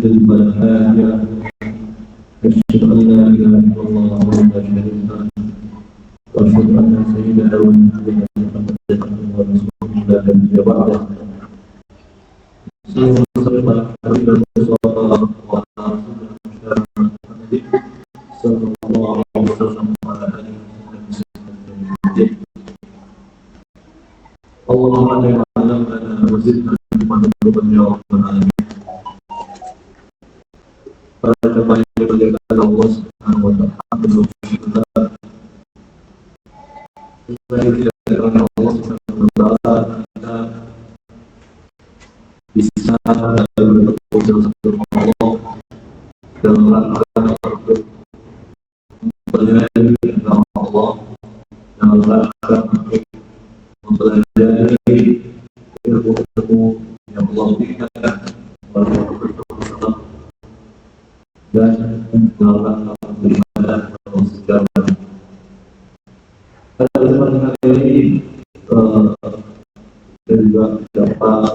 مضل فلا هادي له أشهد أن لا إله إلا الله وحده لا شريك له وأشهد أن سيدنا ونبينا محمدا عبده ورسوله لا نبي بعده صلى الله عليه وسلم صلى الله عليه وسلم وعلى آله وصحبه اللهم علمنا وزدنا علما يا رب العالمين. Para jemaah yang dimuliakan Allah Subhanahu wa taala, saya tidak karena Allah Subhanahu wa taala kita bisa bertemu dengan Allah dalam rangka untuk mempelajari agama Allah, dalam rangka untuk mempelajari ilmu-ilmu yang Allah berikan kepada Rasulullah dan dalam rangka beribadah dalam sejarah. Pada kesempatan kali ini saya juga dapat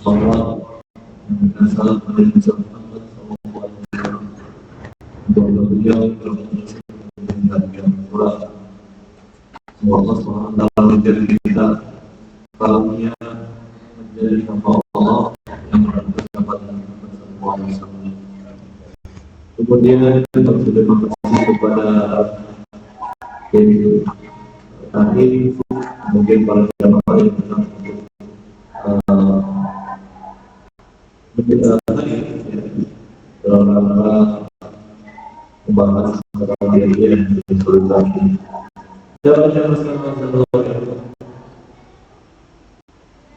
salawat dan salam pada Nabi Muhammad SAW. Semoga beliau dan Al-Quran. Semoga Allah SWT menjadi kita kaumnya menjadi hamba Allah yang bersahabat dengan semua masalah. Kemudian kita berterima kasih kepada tadi mungkin para jamaah yang datang untuk dalam rangka membahas tentang diri yang disolidasi.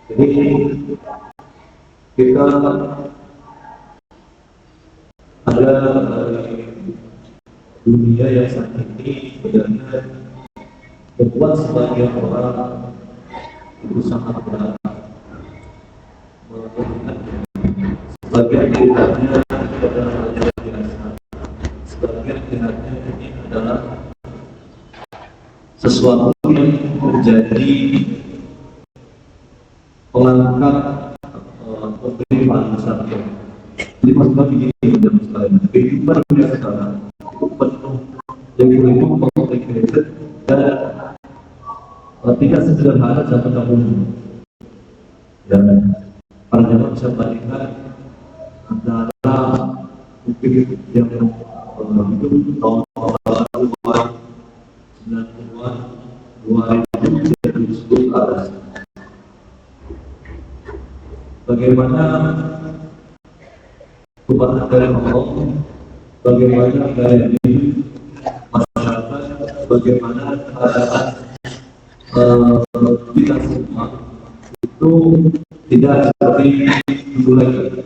Jadi kita ada dunia yang saat ini sebenarnya membuat sebagian orang itu sangat berat, sebagian dilihatnya adalah hal yang biasa, sebagian dilihatnya ini adalah sesuatu yang menjadi pengangkat penerimaan masyarakat. Jadi maksudnya begini dalam sekalian, kehidupan dunia sekarang itu penuh dengan complicated dan tidak sederhana zaman dahulu. Dan para jamaah bisa bandingkan antara mungkin yang hidup tahun 90-an, 2000 dan 2010 ke atas. Bagaimana kepada dari Allah, bagaimana gaya hidup masyarakat, bagaimana keadaan kita semua itu tidak seperti dulu lagi.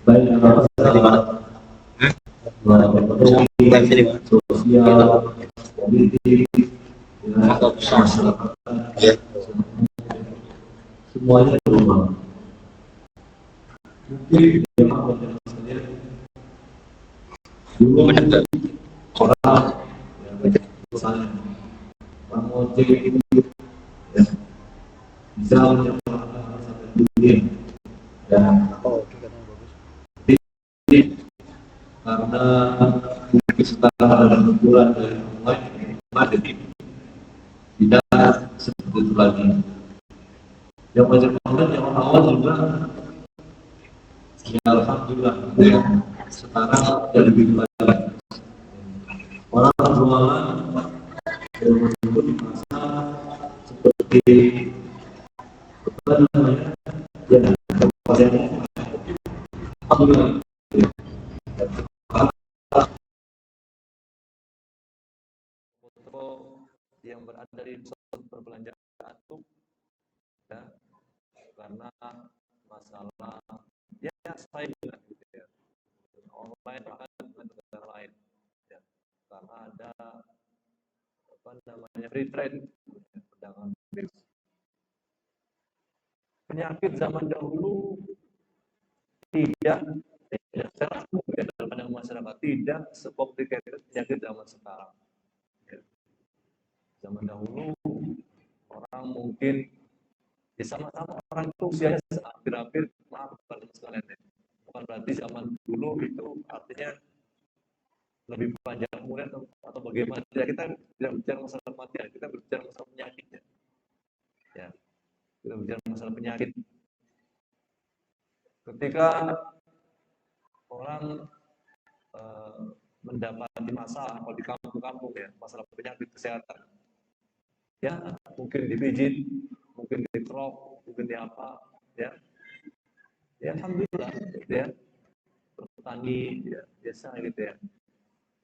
Baik ekonomi, sosial, politik, masyarakat, semuanya berubah. Mungkin yang akan sekalian dulu orang misalnya Bang Ojek itu bisa menyampaikan sampai dunia dan karena mungkin sekarang ada benturan dari online jadi tidak seperti itu lagi. Yang banyak banget yang awal juga ya alhamdulillah ya, sekarang jadi lebih lagi orang jualan itu di masa seperti apa namanya ya pasien alhamdulillah ya. Foto yang berada di pusat perbelanjaan itu ya karena masalah ya saya juga gitu ya online bahkan dengan negara lain ya karena ada apa namanya free trade perdagangan bebas. Penyakit zaman dahulu tidak saya rasa dalam pandangan masyarakat tidak sekomplikated penyakit zaman sekarang ya. Zaman dahulu orang mungkin ya sama-sama orang itu usianya hampir-hampir Maaf teman sekalian ya. Bukan berarti zaman dulu itu artinya lebih panjang umurnya atau bagaimana. Ya, kita tidak bicara masalah kematian, kita berbicara masalah penyakit ya. Ya, kita bicara masalah penyakit. Ketika orang mendapati masalah kalau di kampung-kampung ya, masalah penyakit kesehatan, ya mungkin dipijit, mungkin dikerok, mungkin di apa, ya, ya alhamdulillah, gitu ya, bertani, ya biasa gitu ya.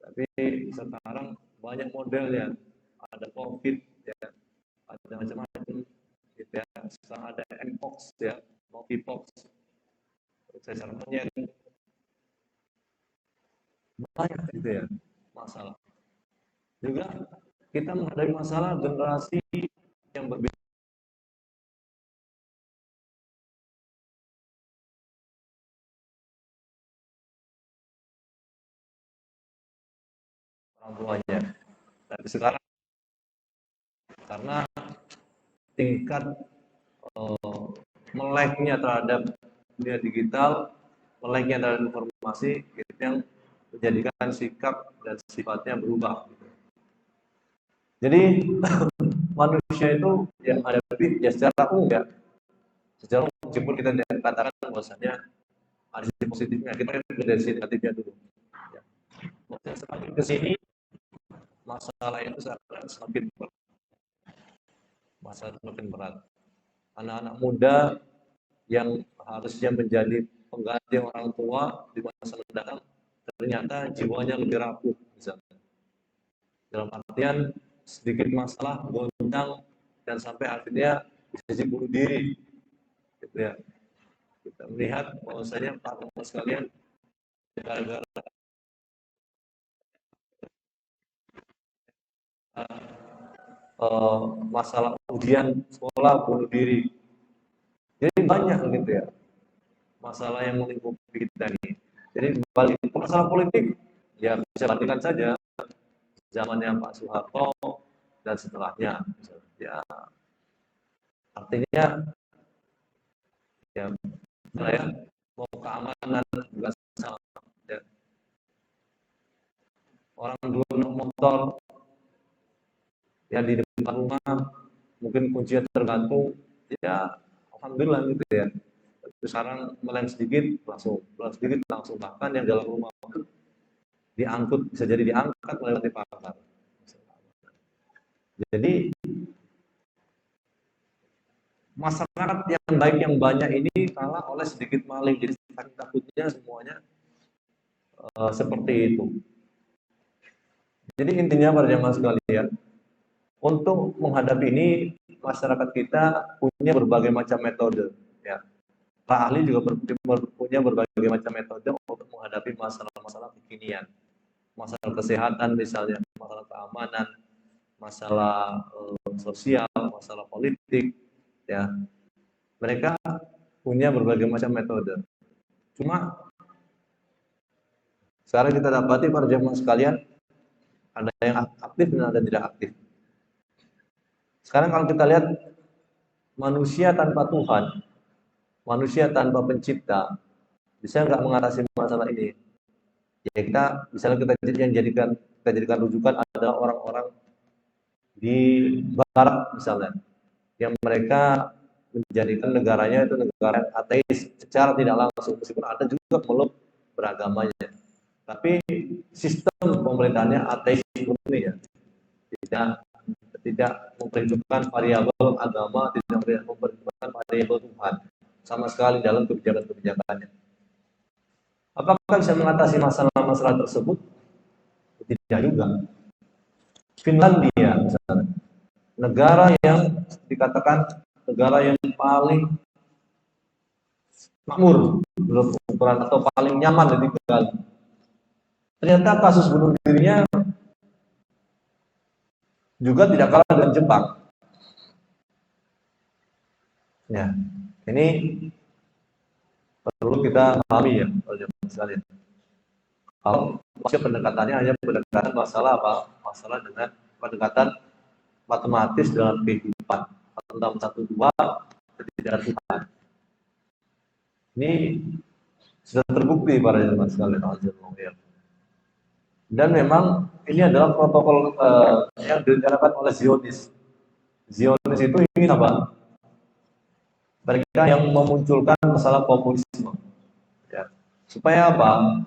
Tapi sekarang banyak modelnya, ada COVID, ya, ada macam-macam, gitu ya. Sekarang ada mpox, ya, monkeypox, cacar monyet, banyak gitu ya masalah. Juga kita menghadapi masalah generasi yang berbeda orang tuanya. Tapi sekarang karena tingkat meleknya terhadap dunia digital, meleknya terhadap informasi, itu yang menjadikan sikap dan sifatnya berubah. Jadi manusia itu yang hadapi ya secara umum ya, secara umum meskipun kita katakan bahwasanya ada sisi positifnya, kita lihat dari sisi negatifnya dulu. Ya. Semakin ke sini masalah itu semakin berat. Masalah semakin berat. Anak-anak muda yang harusnya menjadi pengganti orang tua di masa mendatang ternyata jiwanya lebih rapuh misalnya. Dalam artian sedikit masalah goncang dan sampai akhirnya bisa bunuh diri. Gitu ya. Kita melihat bahwasanya para sekalian gara-gara masalah ujian sekolah bunuh diri. Jadi banyak gitu ya masalah yang melingkupi kita ini. Jadi balik masalah politik ya bisa bandingkan saja zamannya Pak Soeharto dan setelahnya. Ya artinya ya saya mau keamanan juga sama. Ya. Orang dulu naik motor ya di depan rumah mungkin kuncinya tergantung ya alhamdulillah gitu ya. Terus sekarang meleng sedikit langsung bahkan yang dalam rumah diangkut bisa jadi diangkat melewati pagar. Jadi masyarakat yang baik yang banyak ini kalah oleh sedikit maling. Jadi takutnya semuanya seperti itu. Jadi intinya para jamaah sekalian, untuk menghadapi ini masyarakat kita punya berbagai macam metode. Ya. Para ahli juga punya berbagai macam metode untuk menghadapi masalah-masalah kekinian, masalah kesehatan misalnya, masalah keamanan, masalah sosial, masalah politik. Ya, mereka punya berbagai macam metode. Cuma sekarang kita dapati para jemaah sekalian, ada yang aktif dan ada yang tidak aktif. Sekarang kalau kita lihat manusia tanpa Tuhan, manusia tanpa pencipta, bisa nggak mengatasi masalah ini? Ya kita, misalnya kita jadikan rujukan adalah orang-orang di Barat misalnya, yang mereka menjadikan negaranya itu negara ateis secara tidak langsung, meskipun ada juga peluk beragamanya. Tapi sistem pemerintahannya ateis murni ya, tidak memperhitungkan variabel agama, tidak memperhitungkan variabel Tuhan sama sekali dalam kebijakan-kebijakannya. Apakah bisa mengatasi masalah-masalah tersebut? Tidak juga. Finlandia misalnya, negara yang dikatakan negara yang paling makmur menurut ukuran atau paling nyaman ditinggali. Ternyata kasus bunuh dirinya juga tidak kalah dengan Jepang. Ya, ini perlu kita pahami ya, sekalian. Kalau maksudnya pendekatannya hanya pendekatan masalah apa? Masalah dengan pendekatan matematis dalam kehidupan. Tentang 1, 2, tidak Tuhan. Ini sudah terbukti para jemaah sekalian. Dan memang ini adalah protokol yang direncanakan oleh Zionis. Zionis itu ingin apa? Mereka yang memunculkan masalah komunisme. Ya. Supaya apa?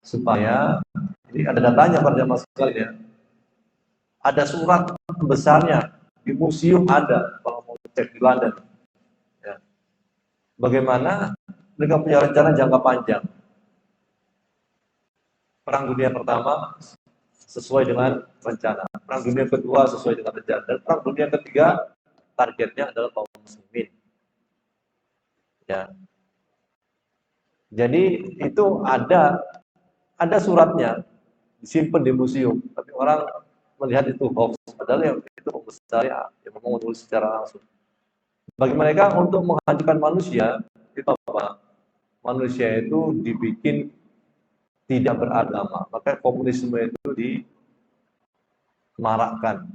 Supaya ini ada datanya para jemaah sekalian. Ada surat besarnya di museum ada kalau mau cek di London. Ya. Bagaimana mereka punya rencana jangka panjang. Perang Dunia Pertama sesuai dengan rencana. Perang Dunia Kedua sesuai dengan rencana. Dan Perang Dunia Ketiga targetnya adalah kaum muslimin. Ya. Jadi itu ada suratnya disimpan di museum, tapi orang melihat itu hoax. Padahal yang itu besar ya, yang memang menulis secara langsung. Bagi mereka untuk menghancurkan manusia itu apa? Manusia itu dibikin tidak beragama, maka komunisme itu dimarakkan.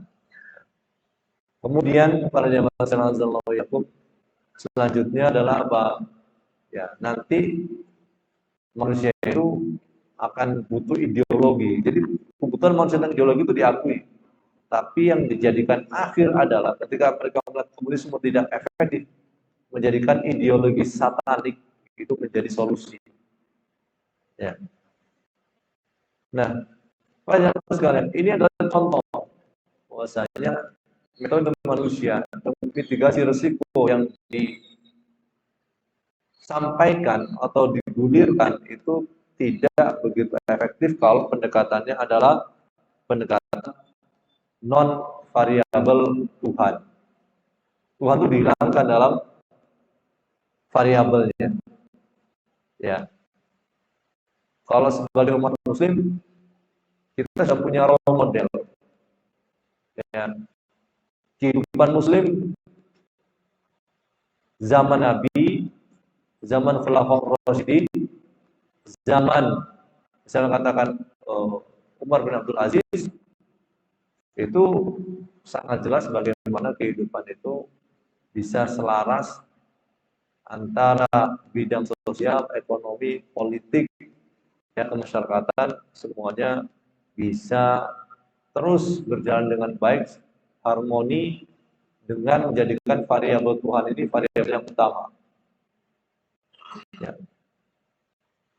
Kemudian para jamaah sallallahu alaihi selanjutnya adalah apa? Ya, nanti manusia itu akan butuh ideologi. Jadi kebutuhan manusia tentang ideologi itu diakui. Tapi yang dijadikan akhir adalah ketika mereka melihat komunisme tidak efektif, menjadikan ideologi satanik itu menjadi solusi. Ya. Nah, banyak sekalian. Ini adalah contoh bahwasanya metode manusia untuk mitigasi risiko yang disampaikan atau digulirkan itu tidak begitu efektif kalau pendekatannya adalah pendekatan non variabel Tuhan. Tuhan itu dihilangkan dalam variabelnya. Ya, kalau sebagai umat Muslim kita sudah punya role model. Ya, kehidupan Muslim zaman Nabi, zaman Khulafaur Rasyidin, zaman misalnya katakan Umar bin Abdul Aziz, itu sangat jelas bagaimana kehidupan itu bisa selaras antara bidang sosial, ekonomi, politik, ya, kemasyarakatan, semuanya bisa terus berjalan dengan baik, harmoni, dengan menjadikan variabel Tuhan ini variabel yang utama. Ya.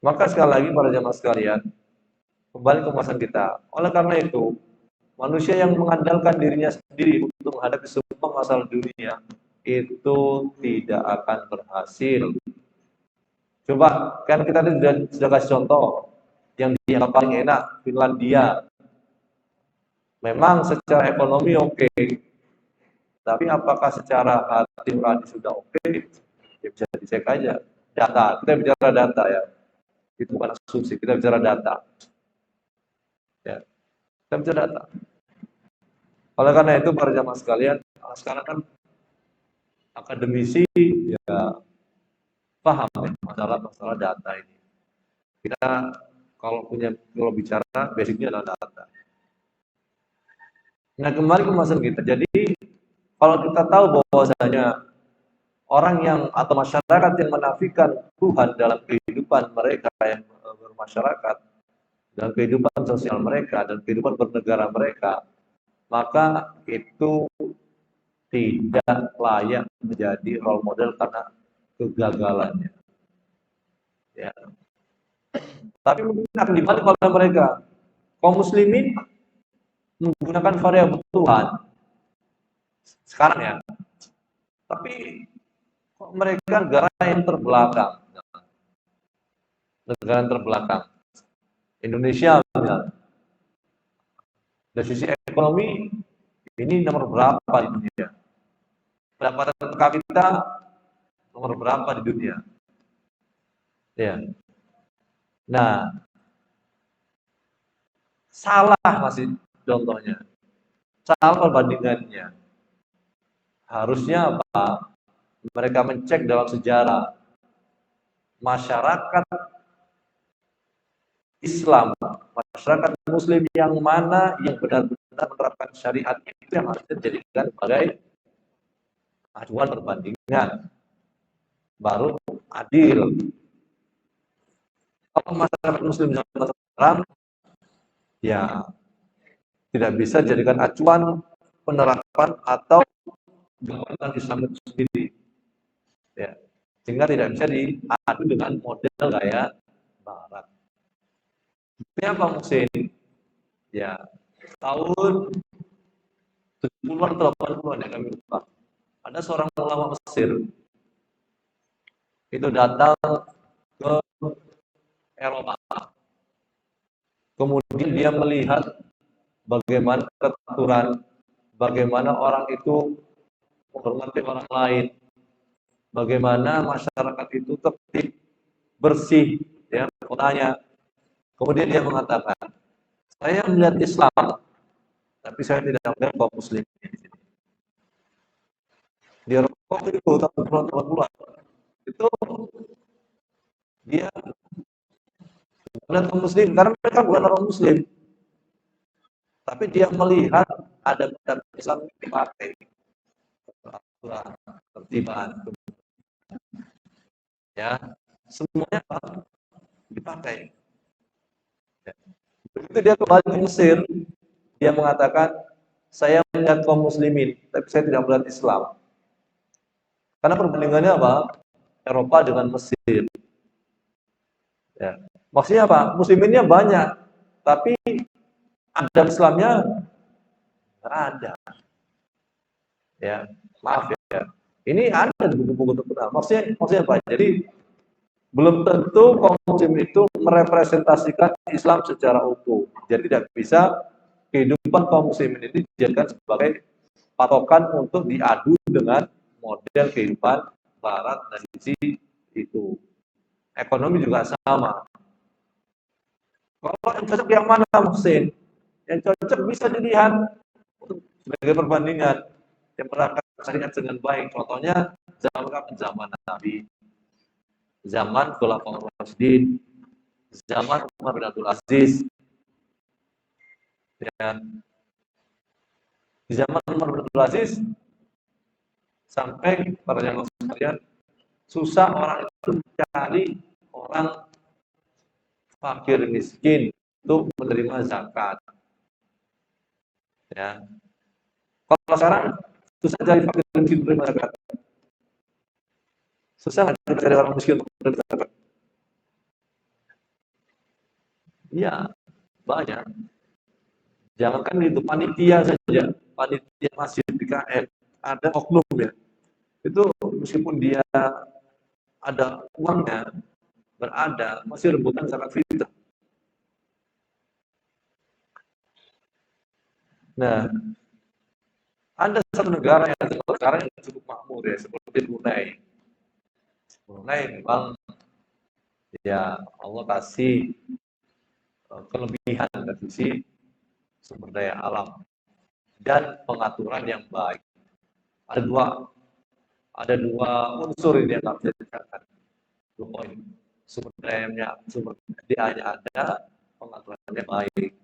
Maka sekali lagi para jemaah sekalian, kembali ke pembahasan kita. Oleh karena itu, manusia yang mengandalkan dirinya sendiri untuk menghadapi semua masalah dunia itu tidak akan berhasil. Coba, kan kita sudah kasih contoh yang dianggap paling enak, Finlandia. Memang secara ekonomi oke, tapi apakah secara hati nurani sudah oke? Ya bisa dicek aja. Data, kita bicara data ya. Itu bukan asumsi, kita bicara data. Ya, kita bicara data. Oleh karena itu para jamaah sekalian, sekarang kan akademisi ya paham ya masalah data ini. Kita kalau bicara basicnya adalah data. Nah, kembali ke masalah kita. Jadi kalau kita tahu bahwasanya orang yang atau masyarakat yang menafikan Tuhan dalam kehidupan mereka yang bermasyarakat, dalam kehidupan sosial mereka dan kehidupan bernegara mereka, maka itu tidak layak menjadi role model karena kegagalannya. Ya. Tapi mungkin akan dibalik oleh mereka. Kaum muslimin menggunakan variabel Tuhan sekarang ya. Tapi kok mereka negara yang terbelakang. Negara yang terbelakang. Indonesia misalnya. Dari sisi ekonomi ini nomor berapa di dunia? Pendapatan per kapita nomor berapa di dunia? Ya. Nah, salah masih contohnya. Salah perbandingannya. Harusnya apa? Mereka mencek dalam sejarah masyarakat Islam, masyarakat Muslim yang mana yang benar-benar menerapkan syariat itu yang harus dijadikan sebagai acuan perbandingan. Baru adil. Kalau masyarakat Muslim zaman sekarang, ya tidak bisa jadikan acuan penerapan atau gagasan Islam itu sendiri, ya, sehingga tidak bisa diadu dengan model gaya Barat. Ini apa Musin? Ya, tahun 70-an atau 80-an ya kami lupa. Ada seorang ulama Mesir itu datang ke Eropa. Kemudian dia melihat bagaimana keturunan, bagaimana orang itu menghormati orang lain, bagaimana masyarakat itu tertib, bersih, ya kotanya. Kemudian dia mengatakan, saya melihat Islam, tapi saya tidak melihat kaum Muslim di sini. Di Eropa itu tahun 80-an itu dia melihat kaum Muslim karena mereka bukan orang Muslim, tapi dia melihat ada Islam dipakai, tertiban, ya semuanya dipakai. Begitu dia kembali ke Mesir, dia mengatakan, saya melihat kaum muslimin, tapi saya tidak melihat Islam. Karena perbandingannya apa? Eropa dengan Mesir. Ya. Maksudnya apa? Musliminnya banyak, tapi adab Islamnya nggak ada. Ya, maaf ya. Ini ada di buku-buku terkenal. Maksudnya apa? Jadi belum tentu kaum muslim itu merepresentasikan Islam secara utuh. Jadi tidak bisa kehidupan kaum muslimin ini dijadikan sebagai patokan untuk diadu dengan model kehidupan Barat dari sisi itu. Ekonomi juga sama. Kalau yang cocok yang mana Muhsin? Yang cocok bisa dilihat sebagai perbandingan yang menerapkan syariat dengan baik. Contohnya zaman Nabi, zaman Khulafaur Rasyidin, zaman Umar bin Abdul Aziz, dan di zaman Umar bin Abdul Aziz sampai para jamaah sekalian susah orang itu mencari orang fakir miskin untuk menerima zakat. Ya. Kalau sekarang susah cari fakir miskin menerima zakat. Susah nggak cari orang miskin untuk menerima zakat? Iya, banyak. Jangankan itu, panitia saja, panitia masjid PKN, ada oknum ya. Itu meskipun dia ada uangnya, berada, masih rebutan zakat fitrah. Nah, ada satu negara yang sekarang yang cukup makmur ya, seperti Brunei. Brunei memang ya Allah kasih kelebihan dari sisi sumber daya alam dan pengaturan yang baik. Ada dua unsur ini yang harus dikatakan. 2 poin. Sumber dayanya ada, pengaturannya baik.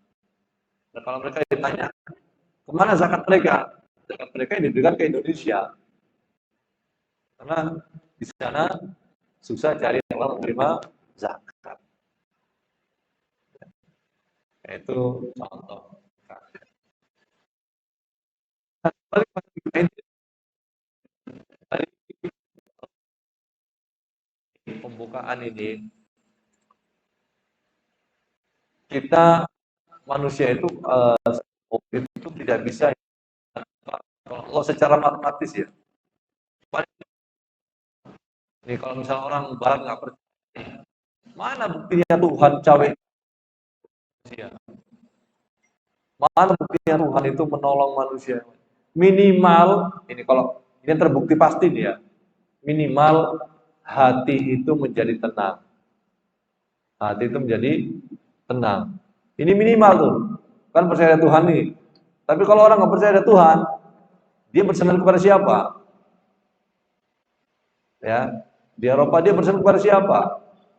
Nah, kalau mereka ditanya, kemana zakat mereka? Zakat mereka diberikan ke Indonesia. Karena di sana susah cari orang menerima zakat. Itu contoh. Pembukaan ini, kita manusia itu tidak bisa kalau secara matematis ya. Nih kalau misalnya orang Barat nggak percaya, mana buktinya Tuhan cawe manusia? Mana buktinya Tuhan itu menolong manusia? Minimal ini kalau ini terbukti pasti nih ya. Minimal hati itu menjadi tenang. Hati itu menjadi tenang. Ini minimal tuh. Kan percaya Tuhan nih. Tapi kalau orang nggak percaya Tuhan, dia bersandar kepada siapa? Ya, di Eropa dia bersandar kepada siapa?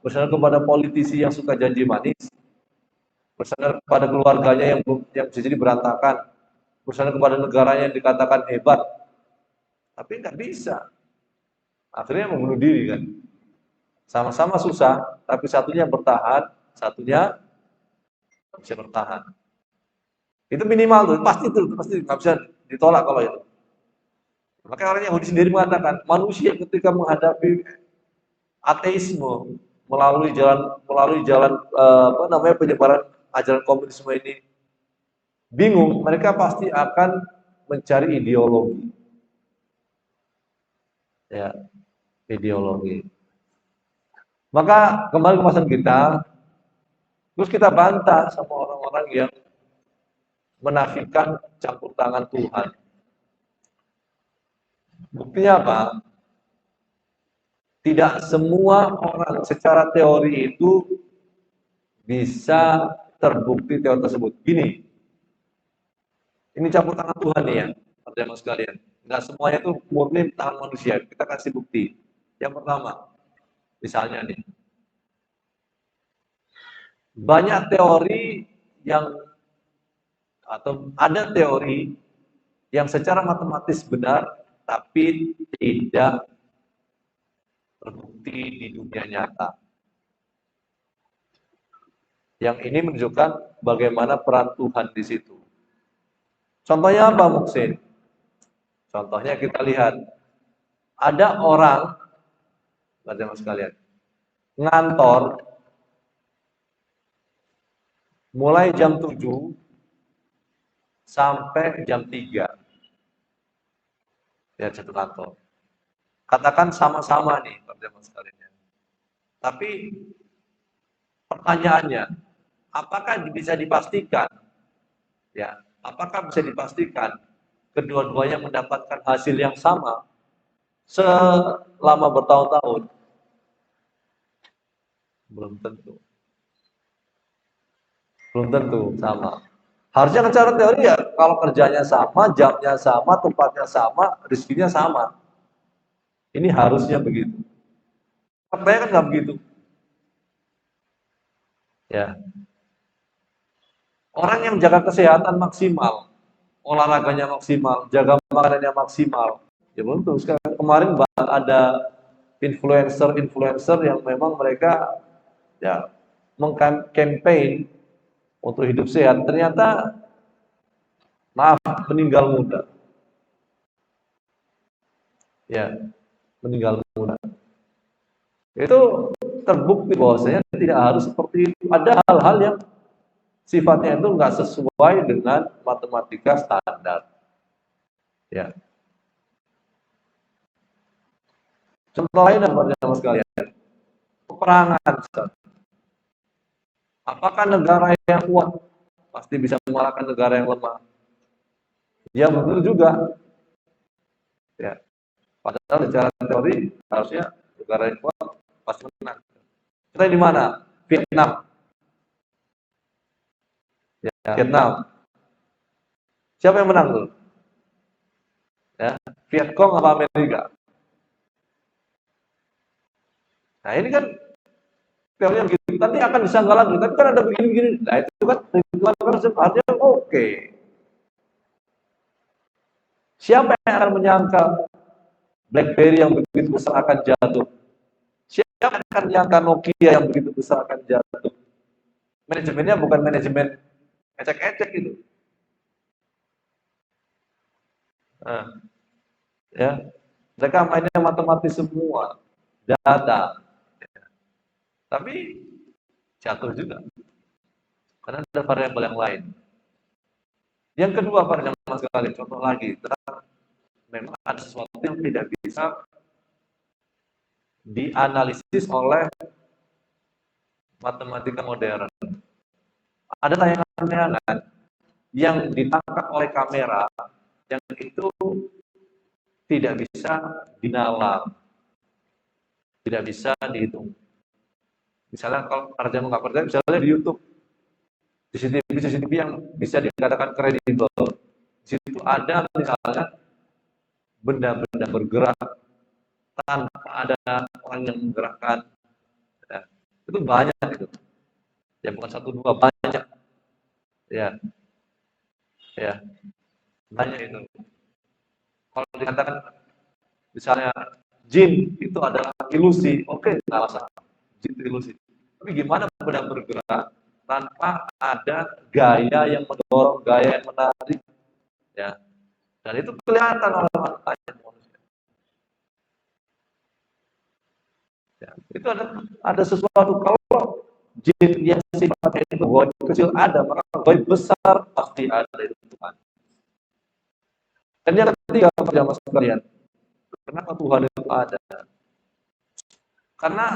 Bersandar kepada politisi yang suka janji manis, bersandar kepada keluarganya yang bisa jadi berantakan, bersandar kepada negaranya yang dikatakan hebat, tapi nggak bisa. Akhirnya membunuh diri kan. Sama-sama susah, tapi satunya bertahan, satunya bisa bertahan. Itu minimal tuh, pasti nggak bisa ditolak kalau itu. Makanya orang Yahudi sendiri mengatakan, manusia ketika menghadapi ateisme melalui jalan apa namanya penyebaran ajaran komunisme ini bingung, mereka pasti akan mencari ideologi, ya ideologi. Maka kembali ke pembahasan kita, terus kita bantah sama orang-orang yang menafikan campur tangan Tuhan. Buktinya apa? Tidak semua orang secara teori itu bisa terbukti teori tersebut. Gini, ini campur tangan Tuhan nih ya, teman-teman sekalian. Nggak semuanya itu murni tangan manusia. Kita kasih bukti. Yang pertama, misalnya nih, banyak teori yang atau ada teori yang secara matematis benar, tapi tidak terbukti di dunia nyata. Yang ini menunjukkan bagaimana peran Tuhan di situ. Contohnya apa, Muksin? Contohnya kita lihat, ada orang, teman-teman sekalian, ngantor mulai jam 7 sampai jam 3. Ya, satu kantor. Katakan sama-sama nih, teman-teman sekalian. Tapi pertanyaannya, apakah bisa dipastikan? Ya, apakah bisa dipastikan kedua-duanya mendapatkan hasil yang sama selama bertahun-tahun? Belum tentu. Belum tentu sama. Harusnya kan cara teori ya, kalau kerjanya sama, jamnya sama, tempatnya sama, rezekinya sama. Ini harusnya begitu. Faktanya kan nggak begitu. Ya, orang yang jaga kesehatan maksimal, olahraganya maksimal, jaga makanannya maksimal. Ya belum tuh. Sekarang kemarin ada influencer yang memang mereka ya mengkampanye untuk hidup sehat. Ternyata maaf meninggal muda. Ya, meninggal muda. Itu terbukti bahwasanya tidak harus seperti itu. Ada hal-hal yang sifatnya itu nggak sesuai dengan matematika standar. Ya. Contoh lain teman-teman sekalian, peperangan. Apakah negara yang kuat pasti bisa mengalahkan negara yang lemah? Ya betul juga. Ya. Padahal secara teori harusnya negara yang kuat pasti menang. Kita di mana? Vietnam. Ya, Vietnam. Siapa yang menang tuh? Ya, Vietcong apa Amerika? Nah ini kan teori yang gitu. Nanti akan disangka lagi. Tapi kan ada begini-begini. Nah itu kan harusnya oke. Siapa yang akan menyangka BlackBerry yang begitu besar akan jatuh? Siapa yang akan menyangka Nokia yang begitu besar akan jatuh? Manajemennya bukan manajemen ecek-ecek gitu. Nah, ya, mereka mainnya matematis semua, data. Tapi jatuh juga, karena ada variabel yang lain. Yang kedua, variabel sekali, contoh lagi, memang ada sesuatu yang tidak bisa dianalisis oleh matematika modern. Ada tayangan-tayangan yang ditangkap oleh kamera yang itu tidak bisa dinalar, tidak bisa dihitung. Misalnya kalau Arjama nggak percaya, misalnya di YouTube, CCTV yang bisa dikatakan kredibel. Di situ ada misalnya benda-benda bergerak tanpa ada orang yang menggerakkan. Ya, itu banyak itu. Ya bukan satu dua, banyak. Ya, banyak itu. Kalau dikatakan misalnya jin itu adalah ilusi. Oke, salah salah. Jin itu ilusi. Tapi gimana pedang bergerak tanpa ada gaya yang mendorong, gaya yang menarik, ya. Dan itu kelihatan oleh matanya manusia. Ya. Itu ada sesuatu. Kalau jin yang sifatnya itu goib kecil ada, maka goib besar pasti ada di Tuhan. Dan yang ketiga, jamaah sekalian, kenapa Tuhan itu ada? Karena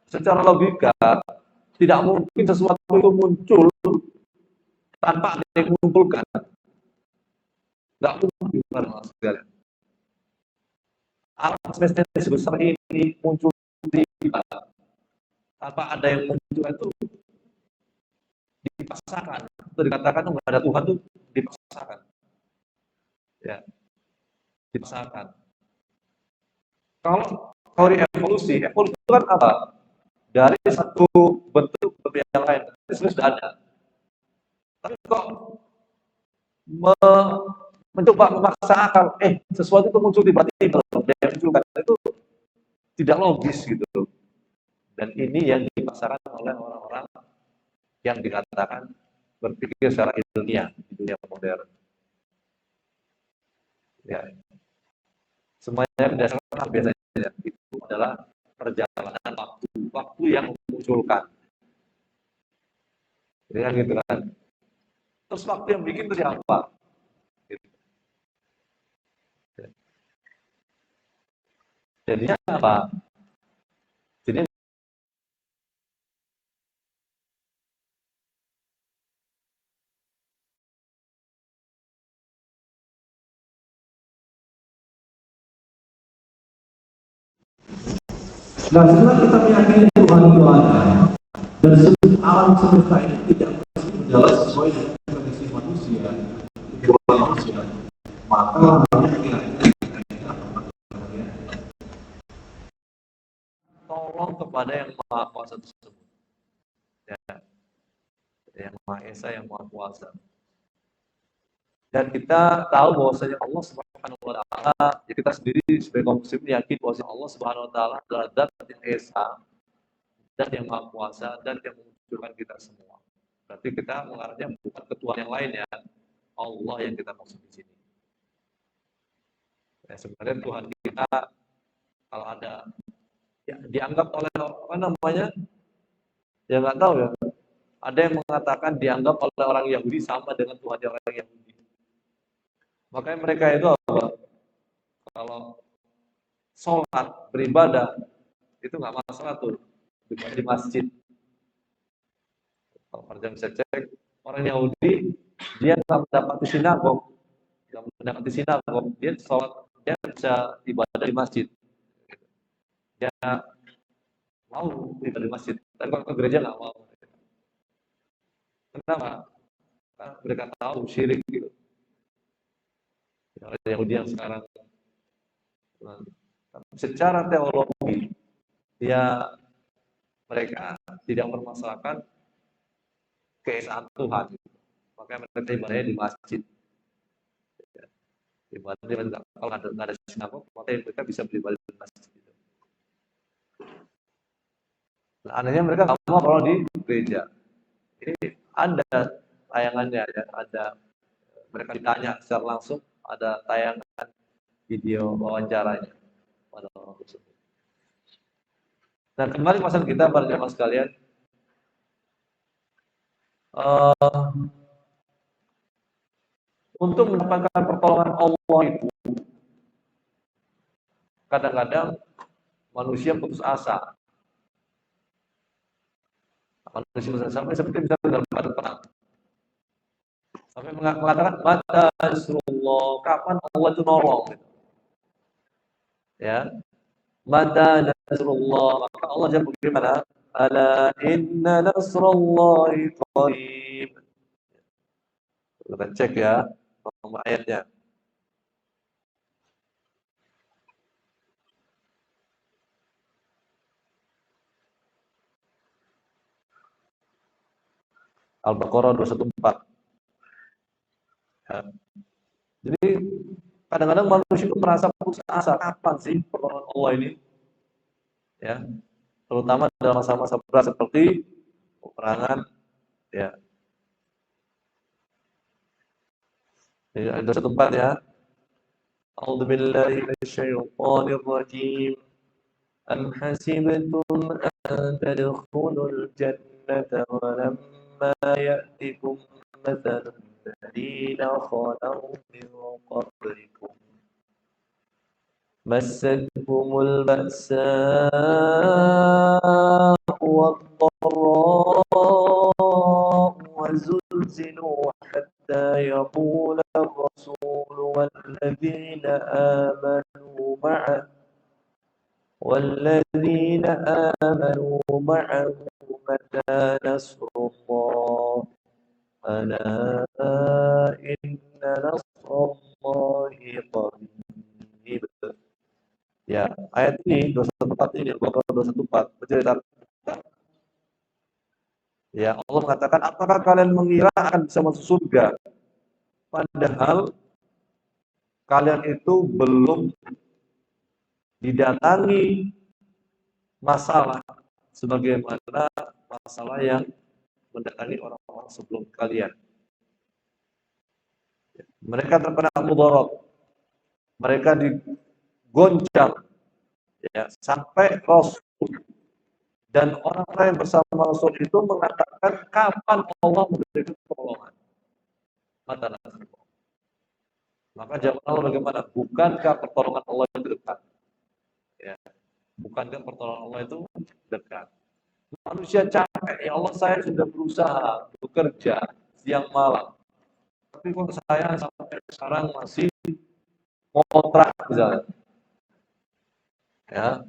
secara logika tidak mungkin sesuatu itu muncul tanpa ada yang mengumpulkan. Nggak mungkin, jamaah sekalian. Alam semesta sebesar ini muncul tanpa ada yang muncul itu dipaksakan. Itu dikatakan nggak ada Tuhan itu dipaksakan. Ya, dipaksakan. Kalau teori evolusi itu kan apa? Dari satu bentuk ke yang lain, itu sudah ada. Tapi kok mencoba memaksa akal, sesuatu itu muncul tiba-tiba, dia munculkan, itu tidak logis gitu. Dan ini yang dipaksakan oleh orang-orang yang dikatakan berpikir secara ilmiah di dunia modern. Ya, semuanya berdasarkan biasanya itu adalah perjalanan waktu yang memunculkan. Jadi kan gitu kan. Terus waktu yang bikin itu siapa? Gitu. Jadinya apa? Jadi nah, setelah kita meyakini Tuhan itu ada dan alam semesta ini tidak mesti berjalan sesuai dengan prediksi manusia, kehidupan manusia, maka tolong kepada yang Maha Kuasa tersebut. Ya, yang Maha Esa, yang Maha Kuasa. Dan kita tahu bahwasanya Allah Subhanahu wa taala, ya kita sendiri sebagai kaum muslim yakin bahwasanya Allah Subhanahu wa taala adalah zat yang esa, zat yang Maha Kuasa, dan yang memunculkan kita semua. Berarti kita mengarahnya bukan ke Tuhan yang lain ya, Allah yang kita maksud di sini. Ya, sebenarnya Tuhan kita kalau ada ya, dianggap oleh apa namanya? Ya nggak tahu ya. Ada yang mengatakan dianggap oleh orang Yahudi sama dengan Tuhan orang Yahudi. Makanya mereka itu apa? Kalau sholat, beribadah, itu nggak masalah tuh di masjid. Kalau kalian bisa cek, orang Yahudi dia nggak mendapati sinagog, dia sholat, dia bisa ibadah di masjid. Dia mau ibadah di masjid, tapi kalau ke gereja nggak mau. Kenapa? Karena mereka tahu syirik gitu. Orang Yahudi yang sekarang secara teologi dia mereka tidak mempermasalahkan keesaan Tuhan, makanya mereka ibadahnya di masjid. Ibadah kalau nggak ada sinagog, maka mereka bisa beribadah di masjid. Nah, anehnya mereka nggak mau kalau di gereja. Ini ada tayangannya ya, ada mereka ditanya secara langsung, ada tayangan video wawancaranya pada orang tersebut. Nah, kembali masalah kita para jemaah sekalian, untuk mendapatkan pertolongan Allah itu kadang-kadang manusia putus asa. Manusia putus asa sampai seperti misalnya dalam keadaan perang. Sampai mengatakan mata nasrullah, kapan Allah itu nolong gitu. Ya. Mata nasrullah, maka Allah jawab bagaimana? Ala inna nasrullahi qarib. Kita cek ya nomor ayatnya. Al-Baqarah 214. Ya. Jadi kadang-kadang manusia itu merasa putus asa, kapan sih pertolongan Allah ini? ya, terutama dalam masa-masa berat seperti peperangan, ya. Ada satu tempat ya. A'udzu billahi minasyaitonir rajim. Am hasibtum an tadkhulul jannata wa lamma ya'tikum mathalul ladzina khalaw min qablikum مستهم البأساء والضراء وزلزلوا حتى يقول الرسول والذين آمنوا معه متى نصر الله ألا إن نصر الله قريب. Ya, ayat ini 214 ini, Al-Baqarah 214 bercerita. Ya, Allah mengatakan, apakah kalian mengira akan bisa masuk surga? Padahal kalian itu belum didatangi masalah sebagaimana masalah yang mendatangi orang-orang sebelum kalian. Mereka terkena mudarat, mereka digoncang, ya, sampai Rasul dan orang-orang yang bersama Rasul itu mengatakan kapan Allah memberikan pertolongan. Maka jawaban Allah bagaimana? Bukankah pertolongan Allah itu dekat? Ya. Bukankah pertolongan Allah itu dekat? Manusia capek, ya Allah saya sudah berusaha, bekerja siang malam, tapi kok saya sampai sekarang masih ngontrak misalnya. Ya,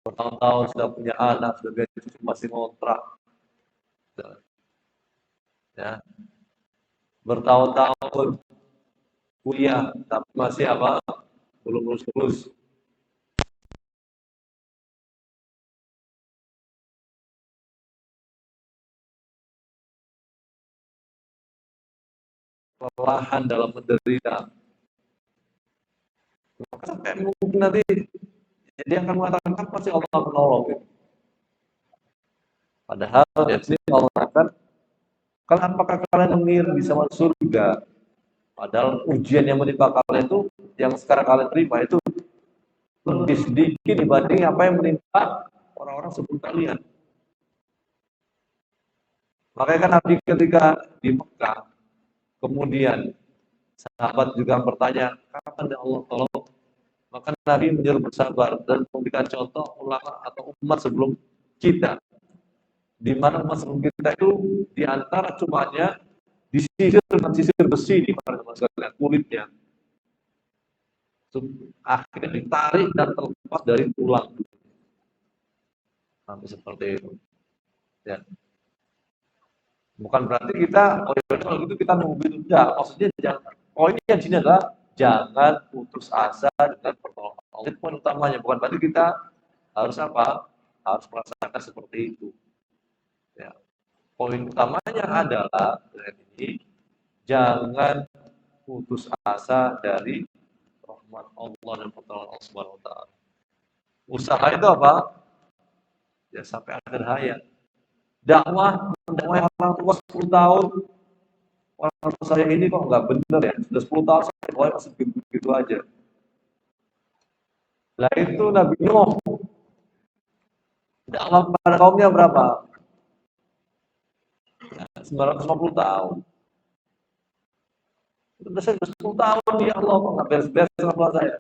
bertahun-tahun sudah punya anak, sudah cucu masih ngontrak. Ya, bertahun-tahun kuliah, tapi masih apa? Belum lulus. Kelelahan dalam menderita. Maka sampai mungkin nanti dia akan mengatakan kapan sih Allah menolong? Padahal di sini Allah mengatakan, kalau apakah kalian mengira bisa masuk surga? Padahal ujian yang menimpa kalian itu, yang sekarang kalian terima itu lebih sedikit dibanding apa yang menimpa orang-orang sebelum kalian. Makanya kan Nabi ketika di Mekah, kemudian sahabat juga bertanya, kapan Allah tolong? Maka Nabi menyuruh bersabar dan memberikan contoh ulama atau umat sebelum kita. Di mana umat sebelum kita itu diantara cumanya disisir dengan sisir besi di mana sekalian kulitnya. Akhirnya ditarik dan terlepas dari tulang. Sampai seperti itu. Ya. Bukan berarti kita, kalau gitu kita nunggu itu. Enggak, maksudnya jangan. Poinnya di sini adalah jangan putus asa dengan pertolongan Allah. Itu poin utamanya. Bukan berarti kita harus apa? Harus merasakan seperti itu. Ya. Poin utamanya adalah ini, jangan putus asa dari rahmat Allah dan pertolongan Allah Subhanahu wa taala. Usaha itu apa? Ya sampai akhir hayat. Dakwah orang tua 10 tahun. Orang tua saya ini kok nggak benar ya. Sudah 10 tahun saya dakwah masih begitu aja. Lah itu Nabi Nuh. Dakwah pada kaumnya berapa? Ya, 950 tahun. Sudah saya 10 tahun ya Allah kok nggak beres-beres sama saya.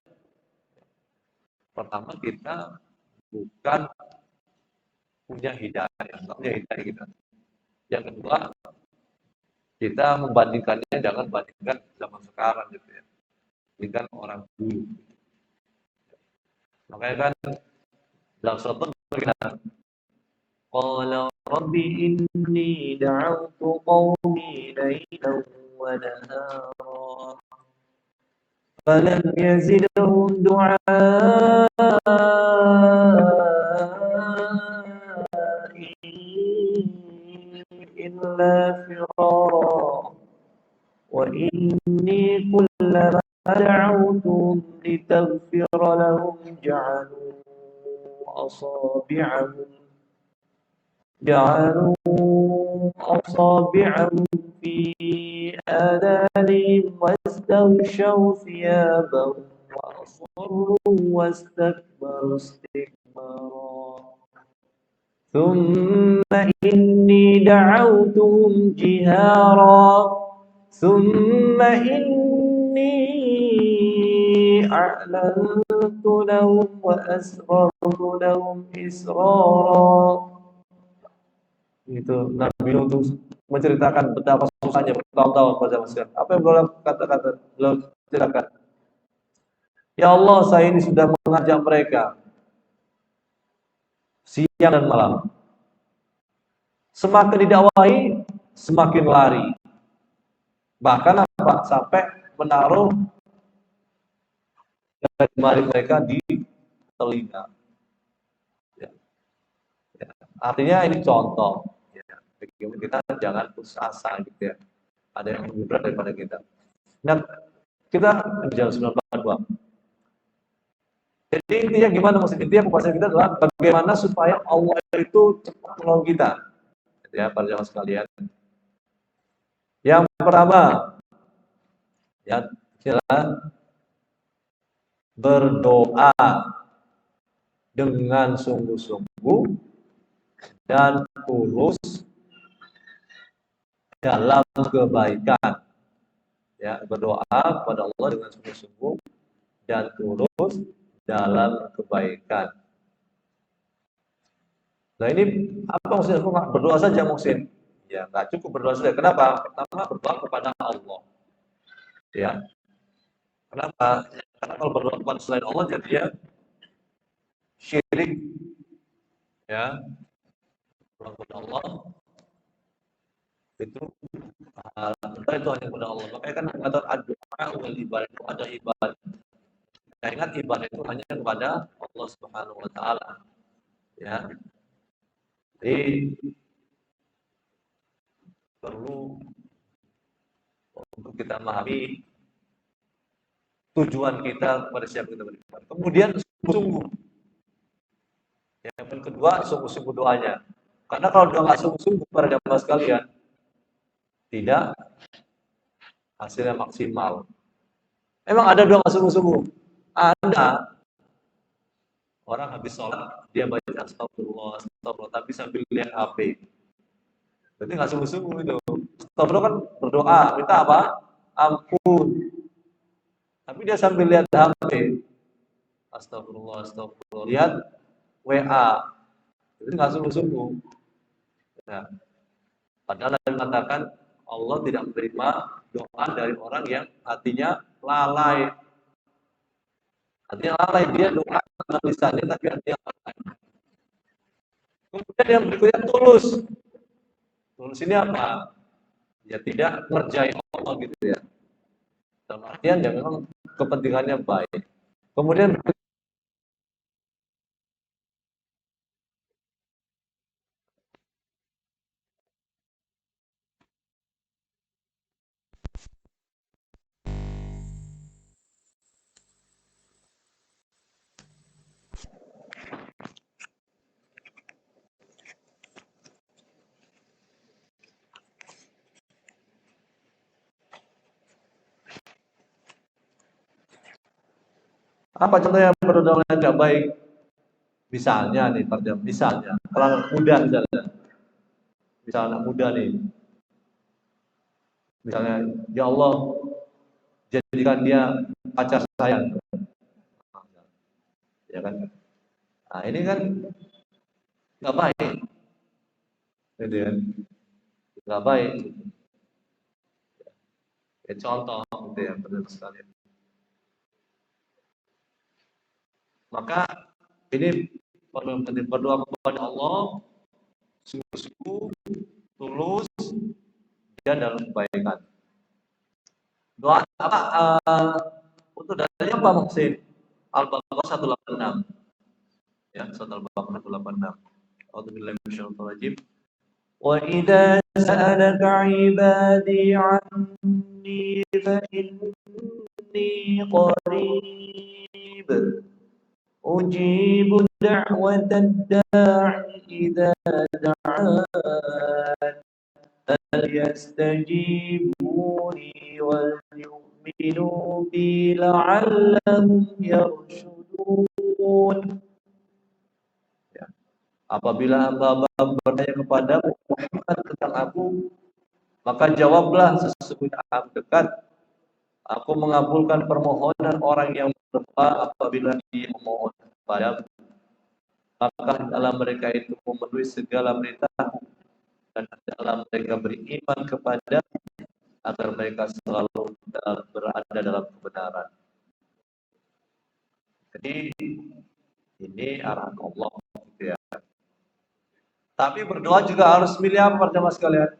Pertama kita bukan punya hidayah, nggak punya hidayah kita. Yang kedua, kita membandingkannya jangan bandingkan zaman sekarang gitu ya, dengan orang dulu. Makanya kan dalam surat berkata, Qala Rabbi inni da'awtu qawmi laylan wa nahara falam yazidhum إلا فرارا وإني كلما دعوتهم لتغفر لهم جعلوا جعلوا أصابعهم في آذانهم واستغشوا ثيابهم وأصروا واستكبروا استكبارا ثم إني دعوتهم جهارا ثم إني أعلنت لهم وأسررت لهم إسرارا. Itu Nabi Nuh itu menceritakan betapa susahnya bertahun-tahun pada Mesir. Apa yang beliau kata-kata beliau ceritakan? Ya Allah, saya ini sudah mengajak mereka siang dan malam. Semakin didakwahi, semakin lari. Bahkan apa? Sampai menaruh jari mereka di telinga. Ya. Ya. Artinya ini contoh. Kita jangan putus asa gitu ya. Ada yang lebih berat daripada kita. Nah, kita jalan 92. Jadi intinya gimana, maksud intinya pembahasan kita adalah bagaimana supaya Allah itu cepat menolong kita. Ya, para jamaah sekalian. Yang pertama, ya, kita berdoa dengan sungguh-sungguh dan tulus dalam kebaikan. Ya, berdoa kepada Allah dengan sungguh-sungguh dan tulus dalam kebaikan. Nah ini apa maksudnya? Berdoa saja maksudnya? Ya nggak cukup berdoa saja. Kenapa? Pertama berdoa kepada Allah. Ya. Kenapa? Karena kalau berdoa kepada selain Allah jadinya syirik. Ya. Berdoa kepada Allah itu itu hanya kepada Allah. Makanya kan kata doa wal ibadah itu ada ibadah. Saya ingat ibadah itu hanya kepada Allah Subhanahu wa taala. Ya. Jadi perlu untuk kita memahami tujuan kita kepada siapa kita beribadah. Kemudian sungguh-sungguh. Yang kedua sungguh-sungguh doanya. Karena kalau doa nggak sungguh-sungguh para jamaah sekalian, tidak hasilnya maksimal. Emang ada doa nggak sungguh-sungguh? Ada. Orang habis sholat dia baca astagfirullah, astagfirullah, tapi sambil lihat HP. Berarti nggak sungguh-sungguh itu. Astagfirullah kan berdoa, minta apa? Ampun. Tapi dia sambil lihat HP. Astagfirullah, astagfirullah. Lihat WA. Itu nggak sungguh-sungguh. Nah, padahal Nabi mengatakan Allah tidak menerima doa dari orang yang hatinya lalai. Hatinya lalai, dia doa dengan lisannya tapi hatinya lalai. Kemudian yang berikutnya tulus. Tulus ini apa? Ya tidak ngerjain Allah gitu ya. Dalam artian ya memang kepentingannya baik. Kemudian apa contohnya berdoa yang tidak baik? Misalnya nih, misalnya kalau anak muda misalnya anak muda nih, misalnya ya Allah jadikan dia pacar saya, ya kan? Nah ini kan nggak baik, gitu kan? Nggak baik. Ya, contoh gitu ya, benar sekali. Maka ini perlu berdoa kepada Allah sungguh-sungguh, tulus, dan dalam kebaikan. Doa apa? Untuk dalilnya apa maksud? Al-Baqarah 186. Ya, surat Al-Baqarah 186. A'udzubillahi minasyaitonir rajim. Wa idza sa'alaka 'ibadi 'anni fa inni qarib ujibu da'watad da'i idza da'an فليستجيبوا لي وليؤمنوا بي لعلهم يرشدون. Ya. Apabila hamba-hamba bertanya kepada Muhammad tentang aku, maka jawablah, sesungguhnya aku dekat. Aku mengabulkan permohonan orang yang berdoa apabila dia memohon kepadaku. Maka hendaklah mereka itu memenuhi segala perintahku, dan hendaklah mereka beriman kepada agar mereka selalu berada dalam kebenaran. Jadi ini arahan Allah, gitu ya. Tapi berdoa juga harus milih apa, jemaah sekalian?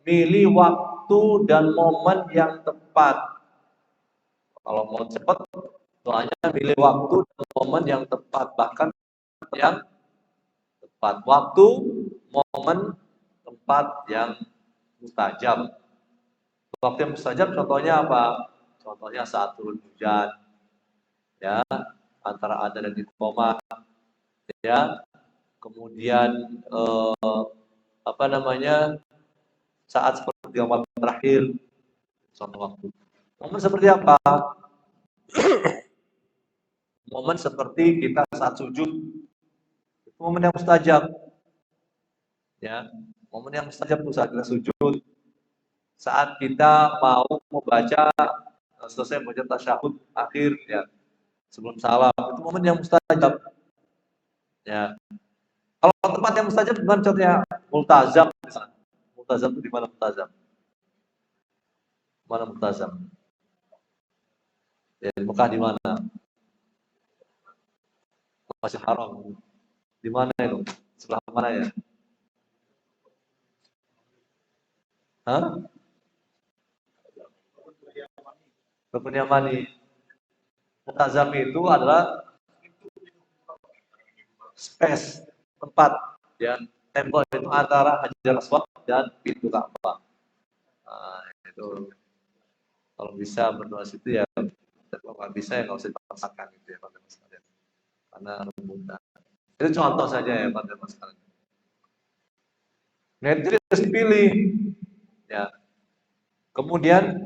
Milih waktu dan momen yang tepat. Kalau mau cepat, doanya milih waktu dan momen yang tepat, bahkan yang tepat. Waktu, momen, tempat yang mustajab. Waktu yang mustajab contohnya apa? Contohnya saat turun hujan, ya, antara adzan dan iqamah, ya. Kemudian saat seperti waktu terakhir, contoh waktu. Momen seperti apa? Momen seperti kita saat sujud, itu momen yang mustajab, ya. Momen yang mustajab itu saat kita sujud, saat kita mau membaca, selesai membaca tasyahud akhir, ya, sebelum salam, itu momen yang mustajab, ya. Kalau tempat yang mustajab gimana contohnya? Multazam misalnya. Multazam itu di mana multazam? Mana multazam? Ya, di Mekah di mana? Masjid Haram. Di mana itu? Sebelah mana ya? Hah? Rukun Yamani. Multazam itu adalah space, tempat, ya, tembok itu antara Hajar Aswad dan pintu Ka'bah. Nah, itu kalau bisa berdoa situ ya, kalau nggak bisa ya nggak usah dipaksakan gitu ya, Pak sekalian. Karena rebutan. Itu contoh saja ya, Pak sekalian. Nah, itu harus dipilih, ya. Kemudian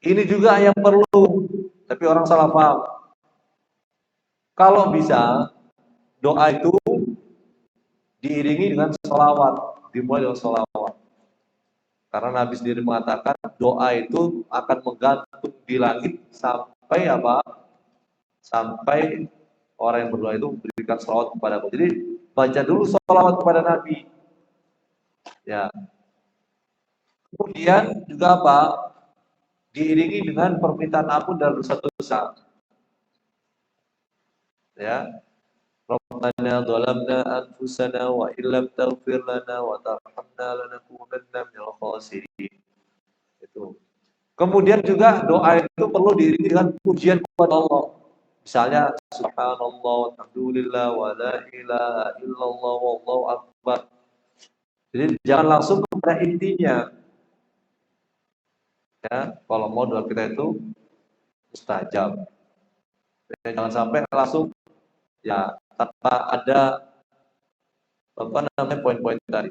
ini juga yang perlu, tapi orang salah paham. Kalau bisa doa itu diiringi dengan sholawat, dimulai dengan sholawat. Karena Nabi sendiri mengatakan doa itu akan menggantung di langit sampai apa? Sampai orang yang berdoa itu memberikan sholawat kepada Allah. Jadi baca dulu sholawat kepada Nabi. Ya. Kemudian juga apa? Diiringi dengan permintaan ampun dan dosa-dosa. Ya. Rabbana dhalamna anfusana wa illam taghfir lana wa tarhamna lanakunanna minal khasirin. Itu. Kemudian juga doa itu perlu diiringi dengan pujian kepada Allah. Misalnya subhanallah, alhamdulillah, wa la ilaha illallah, wallahu akbar. Jadi jangan langsung kepada intinya. Ya, kalau mau doa kita itu mustajab. Ya, jangan sampai langsung ya tanpa ada poin-poin tadi.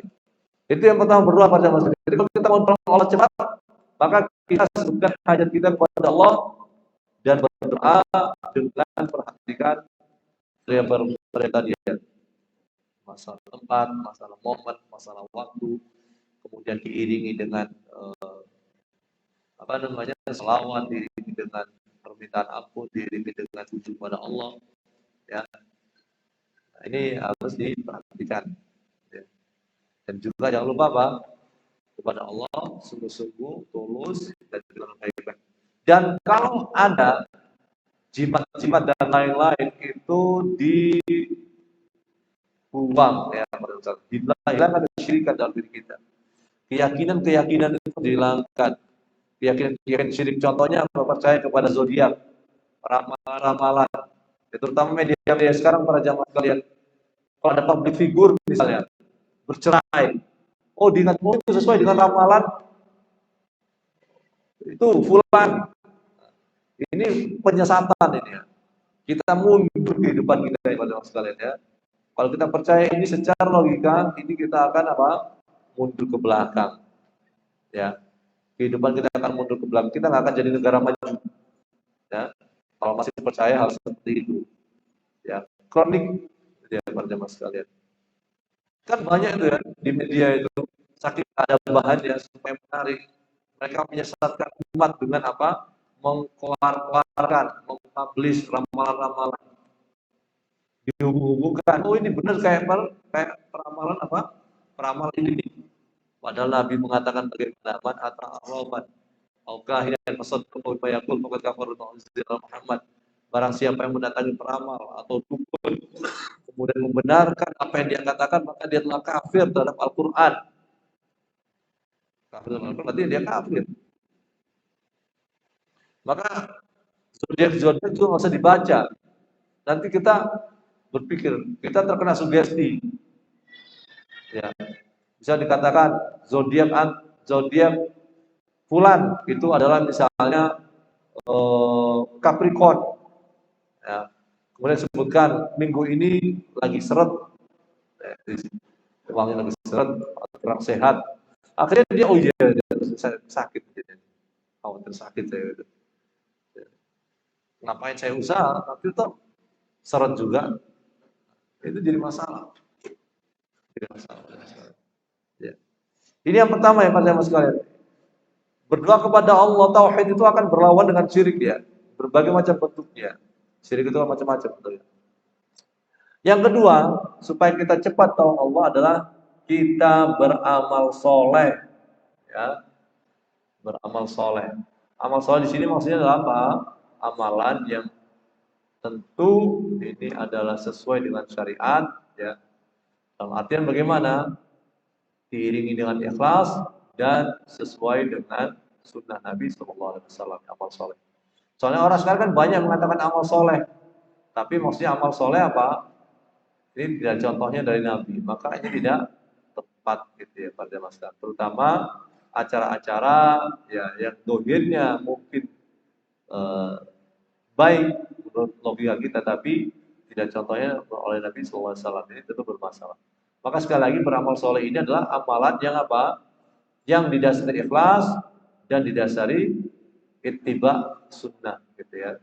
Itu yang pertama, berdoa pada masa. Jadi kalau kita mau tolong Allah cepat, maka kita sebutkan hajat kita kepada Allah dan berdoa dengan perhatikan yang berkaitan dia. Masalah tempat, masalah momen, masalah waktu, kemudian diiringi dengan selawat, diiringi dengan permintaan ampun, diiringi dengan puji kepada Allah, ya. Nah, ini harus diperhatikan, ya. Dan juga jangan lupa apa? Kepada Allah sungguh-sungguh tulus dan dengan baik-baik. Dan kalau ada jimat-jimat dan lain-lain itu dibuang, ya, dihilangkan kesyirikan dalam diri kita. Keyakinan-keyakinan itu dihilangkan. Keyakinan syirik contohnya percaya kepada zodiak, ramalan-ramalan. Terutama media-media sekarang para jamaah sekalian. Kalau ada public figure misalnya bercerai, oh diingat itu sesuai dengan ramalan itu fulan. Ini penyesatan ini ya. Kita mundur kehidupan kita ya pada sekalian ya. Kalau kita percaya ini secara logika, ini kita akan apa? Mundur ke belakang. Ya. Kehidupan kita akan mundur ke belakang. Kita nggak akan jadi negara maju. Ya. Kalau masih percaya hal seperti itu. Ya. Kronik ya pada jamaah sekalian. Kan banyak itu ya di media itu, saking ada bahannya supaya menarik. Mereka menyesatkan umat dengan apa? Mengkeluarkan, mempublish ramalan-ramalan, dihubung-hubungkan. Oh ini benar kayak peramalan apa? Peramal ini. Padahal Nabi mengatakan bagaimana man ata arrafan au kahinan fasaddaqa wa yaqul faqad kafara bima Muhammad. Barang siapa yang mendatangi peramal atau dukun kemudian membenarkan apa yang dia katakan, maka dia telah kafir terhadap Al-Qur'an. Kafir terhadap Al-Qur'an berarti dia kafir. Maka zodiak-zodiak itu nggak usah dibaca. Nanti kita berpikir, kita terkena sugesti. Ya. Bisa dikatakan zodiak fulan itu adalah misalnya Capricorn. Ya. Kemudian sebutkan minggu ini lagi seret, uangnya lagi seret, kurang sehat. Akhirnya dia oh iya, saya sakit, khawatir sakit saya. Ngapain saya usaha, tapi itu seret juga, itu jadi masalah. Ya. Ini yang pertama ya Pak sekalian. Berdoa kepada Allah, tauhid itu akan berlawan dengan syirik ya, berbagai macam bentuknya. Syirik itu macam-macam bentuknya. Yang kedua, supaya kita cepat tahu Allah adalah kita beramal soleh, ya, beramal soleh. Amal soleh di sini maksudnya adalah apa? Amalan yang tentu ini adalah sesuai dengan syariat, ya. Dalam artian bagaimana? Diiringi dengan ikhlas dan sesuai dengan sunnah Nabi SAW, amal soleh. Soalnya orang sekarang kan banyak mengatakan amal soleh, tapi maksudnya amal soleh apa? Ini tidak contohnya dari Nabi, maka ini tidak tepat gitu ya pada masyarakat. Terutama acara-acara ya yang dohirnya mungkin baik menurut logika kita, tapi tidak contohnya oleh Nabi SAW, ini tentu bermasalah. Maka sekali lagi beramal soleh ini adalah amalan yang apa? Yang didasari ikhlas dan didasari ittiba sunnah gitu ya.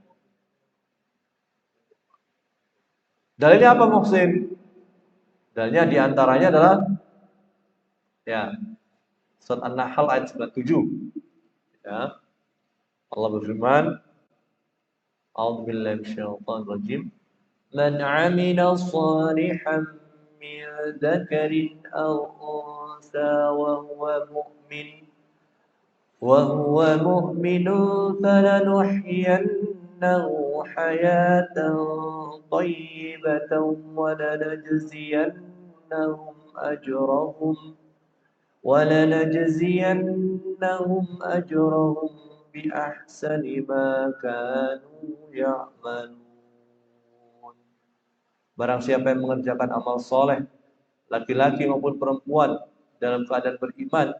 Dalilnya apa Muhsin? Dalilnya diantaranya adalah ya surat An-Nahl ayat 97. Ya. Allah berfirman, A'udzubillahi minasyaitonir rajim. Man 'amila shalihan min dzakarin aw unsa wa huwa mu'min falanuhyiyannahu hayatan thayyibatan wa lanajziyannahum ajrahum bi ahsani ma kanu ya'malun. Barang siapa yang mengerjakan amal soleh, laki-laki maupun perempuan, dalam keadaan beriman,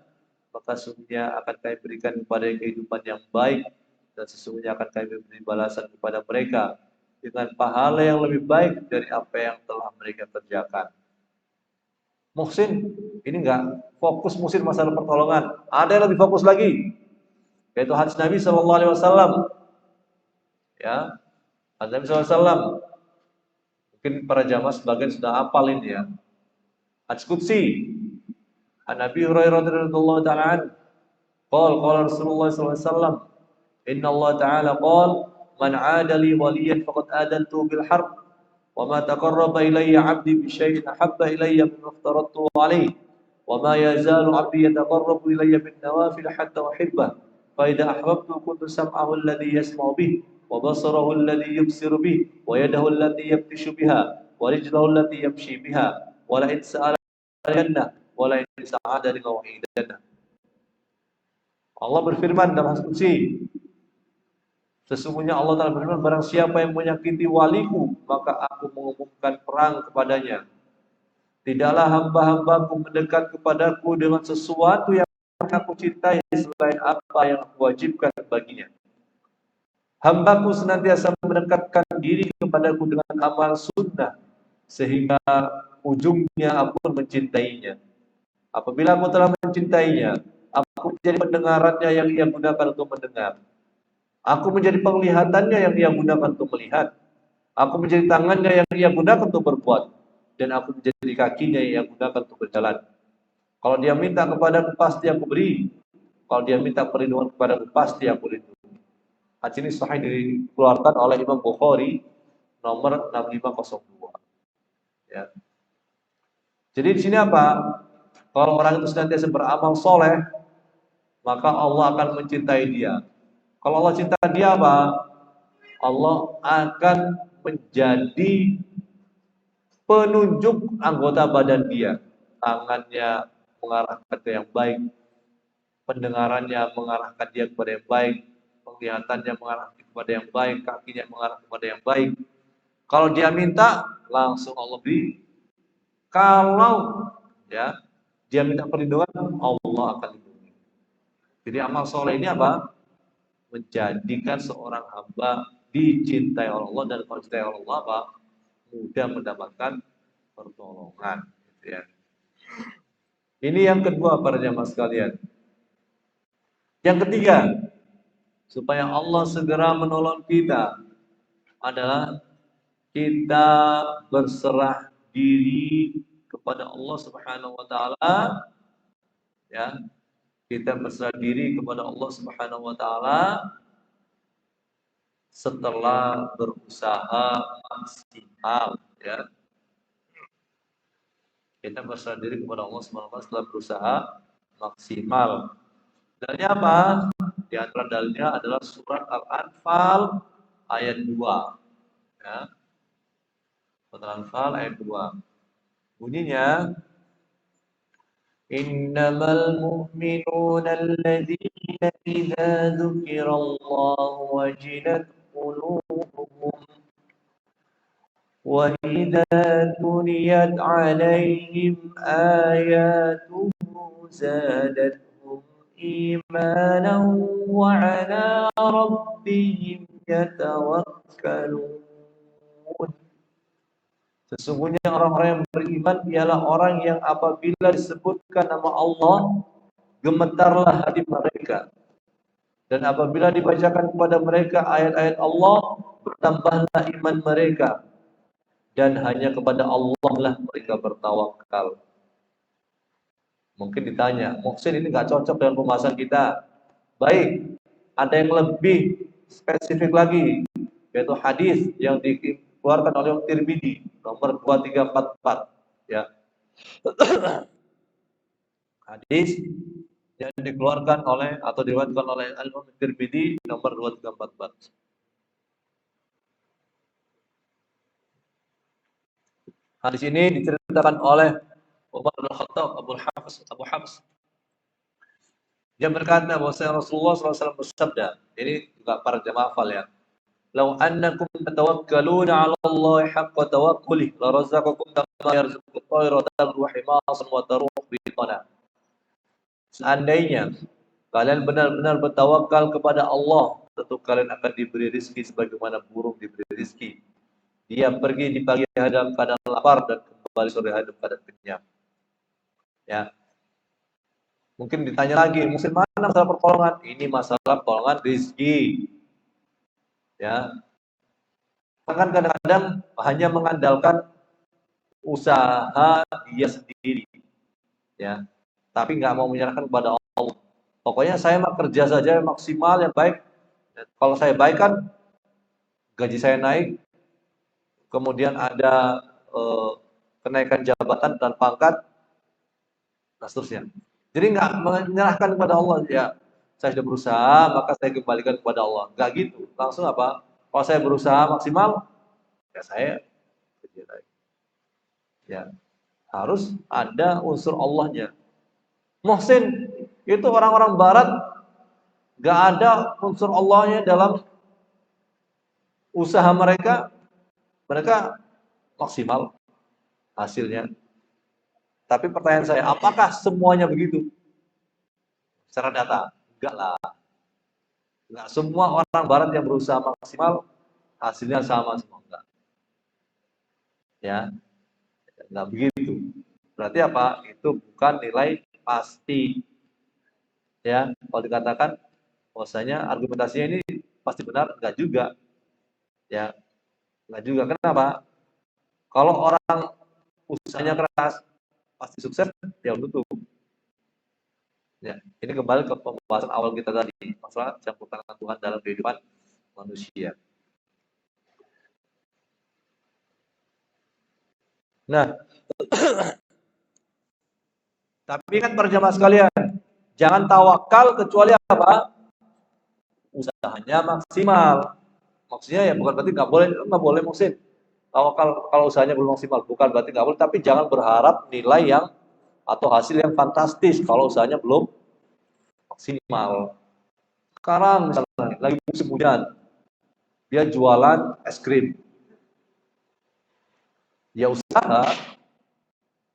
maka sesungguhnya akan kami berikan kepada kehidupan yang baik, dan sesungguhnya akan kami beri balasan kepada mereka dengan pahala yang lebih baik dari apa yang telah mereka kerjakan. Muhsin, ini enggak fokus Muhsin masalah pertolongan. Ada yang lebih fokus lagi, yaitu hadis Nabi SAW. Ya, hadis Nabi SAW. Mungkin para jamaah sebagian sudah hafal ini ya. Hadis qudsi. An Nabi Hurairah radhiyallahu ta'ala an, qala Rasulullah sallallahu alaihi wasallam, inna Allah ta'ala qala man 'ada li waliyan faqad adantu bil harb wa ma taqarraba ilayya 'abdi bi syai'in ahabba ilayya mimma aftaradtu 'alaihi wa ma yazalu 'abdi yataqarrabu ilayya bin nawafil hatta uhibbah fa idza ahbabtu kuntu sam'ahu alladhi yasma'u bih wa basarahu alladhi yubsiru bih wa yadahu allati yabtishu biha wa rijluhu allati yamshi biha wa la in sa'ala jannah wa la in sa'ada li maw'idana. Allah berfirman dalam hadis qudsi, sesungguhnya Allah Ta'ala berfirman, barang siapa yang menyakiti waliku, maka aku mengumumkan perang kepadanya. Tidaklah hamba-hambaku mendekat kepadaku dengan sesuatu yang aku cintai selain apa yang aku wajibkan baginya. Hambaku senantiasa mendekatkan diri kepadaku dengan amal sunnah, sehingga ujungnya aku pun mencintainya. Apabila aku telah mencintainya, aku menjadi pendengarannya yang ia gunakan untuk mendengar. Aku menjadi penglihatannya yang ia gunakan untuk melihat. Aku menjadi tangannya yang ia gunakan untuk berbuat. Dan aku menjadi kakinya yang ia gunakan untuk berjalan. Kalau dia minta kepadaku, pasti aku beri. Kalau dia minta perlindungan kepadaku, pasti aku lindungi. Hadis ini sahih dikeluarkan oleh Imam Bukhari nomor 6502. Ya. Jadi di sini apa? Kalau orang itu senantiasa beramal soleh, maka Allah akan mencintai dia. Kalau Allah cinta dia apa? Allah akan menjadi penunjuk anggota badan dia. Tangannya mengarahkan ke yang baik, pendengarannya mengarahkan dia kepada yang baik, penglihatannya mengarahkan kepada yang baik, kakinya mengarah kepada yang baik. Kalau dia minta, langsung Allah beri. Kalau ya dia minta perlindungan, Allah akan lindungi. Jadi amal soleh ini apa? Menjadikan seorang hamba dicintai oleh Allah, dan kalau dicintai oleh Allah apa? Mudah mendapatkan pertolongan. Gitu ya. Ini yang kedua para jamaah sekalian. Yang ketiga, supaya Allah segera menolong kita adalah kita berserah diri kepada Allah Subhanahu wa taala, ya. Kita berserah diri kepada Allah Subhanahu wa taala setelah berusaha maksimal, ya. Kita berserah diri kepada Allah Subhanahu wa taala setelah berusaha maksimal. Dalilnya apa? Di antara dalilnya adalah surat Al-Anfal ayat 2. Ya. Surat Al-Anfal ayat 2. Bunyinya, Innamal mu'minuna alladhina idza dzukirallahu wajilat qulubuhum wa idza tuliyat 'alaihim ayatuhu zadatuhum imanan wa 'ala rabbihim yatawakkalun. Sesungguhnya orang-orang yang beriman ialah orang yang apabila disebutkan nama Allah, gemetarlah hati mereka. Dan apabila dibacakan kepada mereka ayat-ayat Allah, bertambahlah iman mereka. Dan hanya kepada Allah lah mereka bertawakal. Mungkin ditanya, Muhsin ini nggak cocok dengan pembahasan kita. Baik, ada yang lebih spesifik lagi, yaitu hadis yang dikeluarkan oleh Tirmidzi nomor 2344, ya. Hadis yang dikeluarkan oleh atau diriwayatkan oleh Al-Imam Tirmidzi nomor 2344. Hadis ini diceritakan oleh Umar bin Khattab Abu Hafs. Dia berkata bahwa Rasulullah SAW bersabda, ini juga para jamaah hafal ya. Lau annakum tatawakkaluna 'ala Allah haqqa tawakkuli la razaqakum kama yarzuqu at-tayra taghdu himasan wa taruhu bitana. Seandainya kalian benar-benar bertawakal kepada Allah, tentu kalian akan diberi rezeki sebagaimana burung diberi rezeki. Dia pergi di pagi hari dalam keadaan lapar dan kembali sore hari dalam keadaan kenyang. Ya. Mungkin ditanya lagi, musim mana masalah pertolongan? Ini masalah pertolongan rezeki. Ya. Bahkan kadang-kadang hanya mengandalkan usaha dia sendiri, ya. Tapi nggak mau menyerahkan kepada Allah. Pokoknya saya mah kerja saja maksimal yang baik. Kalau saya baik kan gaji saya naik, kemudian ada kenaikan jabatan dan pangkat, dan seterusnya. Jadi nggak menyerahkan kepada Allah, ya saya sudah berusaha maka saya kembalikan kepada Allah. Nggak gitu, langsung apa? Kalau saya berusaha maksimal, ya saya kerja lagi. Ya harus ada unsur Allahnya. Muhsin itu orang-orang Barat nggak ada unsur Allahnya dalam usaha mereka, mereka maksimal hasilnya. Tapi pertanyaan saya, apakah semuanya begitu? Secara data, enggak lah. Nggak semua orang barat yang berusaha maksimal hasilnya sama semua, enggak. Ya, nggak begitu. Berarti apa? Itu bukan nilai pasti. Ya, kalau dikatakan bahwasanya argumentasinya ini pasti benar, enggak juga. Ya, enggak juga. Kenapa? Kalau orang usahanya keras, pasti sukses, ya tentu. Ya, ini kembali ke pembahasan awal kita tadi, masalah campur tangan Tuhan dalam kehidupan manusia. Nah, tapi kan para jamaah sekalian, jangan tawakal kecuali apa? Usahanya maksimal. Maksudnya ya bukan berarti nggak boleh musim. Tawakal kalau usahanya belum maksimal, bukan berarti nggak boleh, tapi jangan berharap nilai yang atau hasil yang fantastis kalau usahanya belum maksimal. Sekarang misalnya lagi musim hujan, dia jualan es krim. Ya usaha,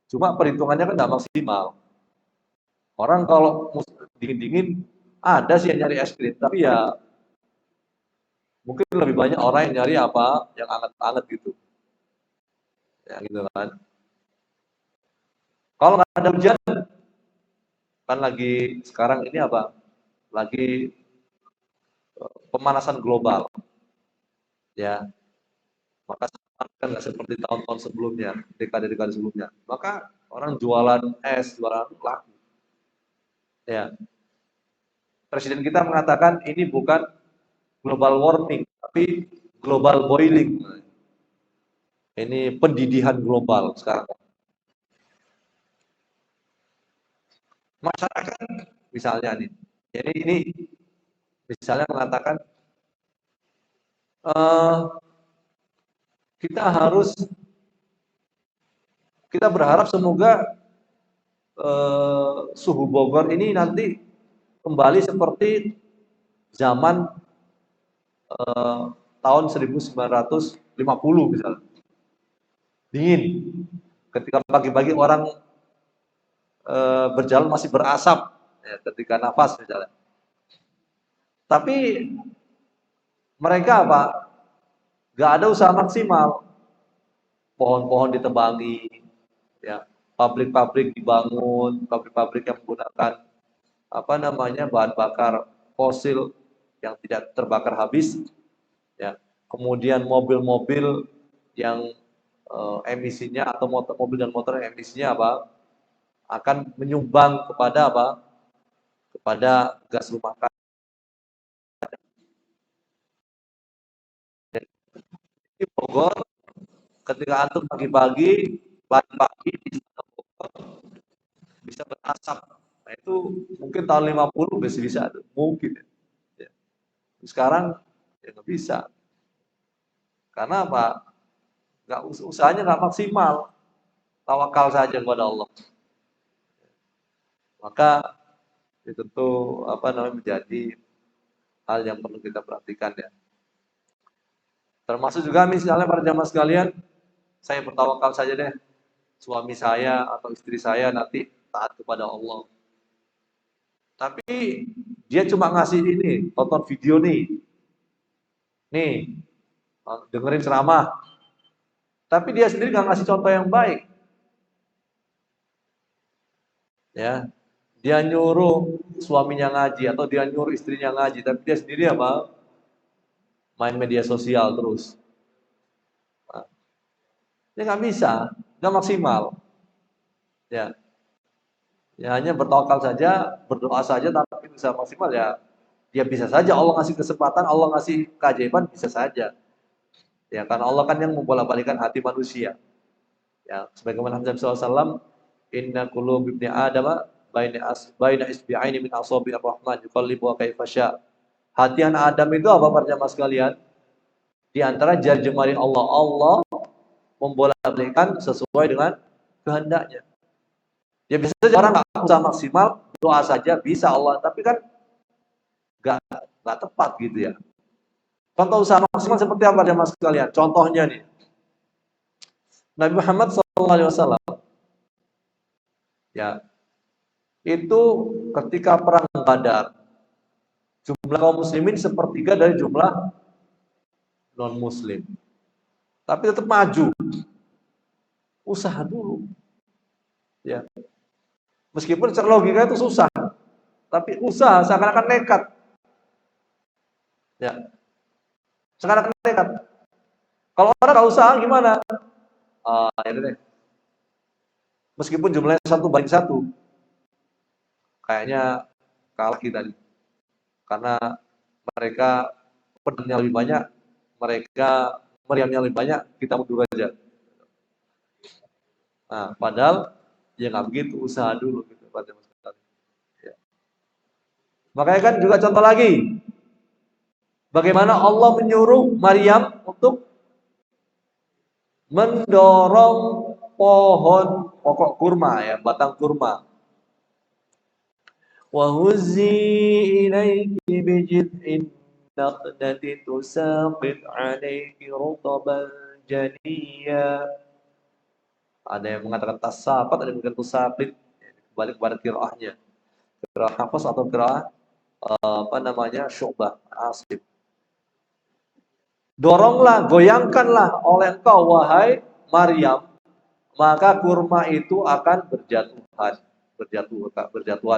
cuma perhitungannya kan nggak maksimal. Orang kalau dingin-dingin ada sih yang nyari es krim, tapi ya mungkin lebih banyak orang yang nyari apa yang anget-anget gitu. Ya gitu kan. Kalau nggak ada hujan, kan lagi sekarang ini apa? Lagi pemanasan global, ya. Maka kan nggak seperti tahun-tahun sebelumnya, dekade-dekade sebelumnya. Maka orang jualan es, jualan laku. Ya, Presiden kita mengatakan ini bukan global warming, tapi global boiling. Ini pendidihan global sekarang. Masyarakat misalnya nih, jadi ini misalnya mengatakan uh, kita kita berharap semoga suhu Bogor ini nanti kembali seperti zaman tahun 1950 misalnya. Dingin. Ketika pagi-pagi orang berjalan masih berasap ya, ketika nafas misalnya. Tapi mereka apa? Gak ada usaha maksimal. Pohon-pohon ditebangi, ya, pabrik-pabrik dibangun, pabrik-pabrik yang menggunakan apa namanya bahan bakar fosil yang tidak terbakar habis, ya. Kemudian mobil-mobil yang emisinya atau mobil dan motor yang emisinya apa akan menyumbang kepada apa kepada gas rumah kaca. Di Bogor ketika antum pagi-pagi lari pagi bisa berasap. Nah itu mungkin tahun 50 bisa mungkin. Ya. Sekarang ya nggak bisa. Karena apa? Nggak, usahanya nggak maksimal. Tawakal saja kepada Allah. Maka itu tentu apa namanya menjadi hal yang perlu kita perhatikan ya. Termasuk juga misalnya para jamaah sekalian, saya bertawakal saja deh. Suami saya atau istri saya nanti taat kepada Allah. Tapi dia cuma ngasih ini, tonton video nih. Nih, dengerin ceramah. Tapi dia sendiri nggak ngasih contoh yang baik. Ya, dia nyuruh suaminya ngaji atau dia nyuruh istrinya ngaji, tapi dia sendiri apa? Main media sosial terus. Nah, dia nggak bisa, nggak maksimal. Ya, ya hanya bertawakal saja, berdoa saja, tapi bisa maksimal ya. Ya bisa saja Allah ngasih kesempatan, Allah ngasih keajaiban bisa saja. Ya, karena Allah kan yang membolak-balikan hati manusia. Ya, sebagaimana Nabi SAW, inna qulub ibni Adam baina isbi'aini min asabi ar-Rahman yuqallibu kaifa syaa. Hati anak Adam itu apa para jamaah sekalian? Di antara jari jemari Allah. Allah membolak-balikan sesuai dengan kehendaknya. Ya bisa saja orang nggak usah maksimal, doa saja bisa Allah, tapi kan nggak tepat gitu ya. Contoh usaha maksimal seperti apa jamaah sekalian? Contohnya nih, Nabi Muhammad SAW ya itu ketika perang Badar Jumlah kaum muslimin sepertiga dari jumlah non-muslim. Tapi tetap maju. Usaha dulu. Ya. Meskipun secara logika itu susah, tapi usaha seakan-akan nekat. Ya. Seakan-akan nekat. Kalau orang nggak usaha gimana? Ini deh. Meskipun jumlahnya 1:1, kayaknya kalah kita nih. Karena mereka pedangnya lebih banyak, mereka meriamnya lebih banyak, kita mundur aja. Nah, padahal ya nggak begitu, usaha dulu gitu. Ya. Makanya kan juga contoh lagi, bagaimana Allah menyuruh Maryam untuk mendorong pohon pokok kurma, ya, batang kurma. Wa huzzi ilaiki bijid'in naqdati tusaqit 'alaiki rutaban janiyya. Ada yang mengatakan tasaqat, ada yang mengatakan tusaqit, kembali kepada qiraahnya. Qiraah Hafs atau qiraah Syu'bah, Asim. Doronglah, goyangkanlah oleh engkau wahai Maryam, maka kurma itu akan berjatuhan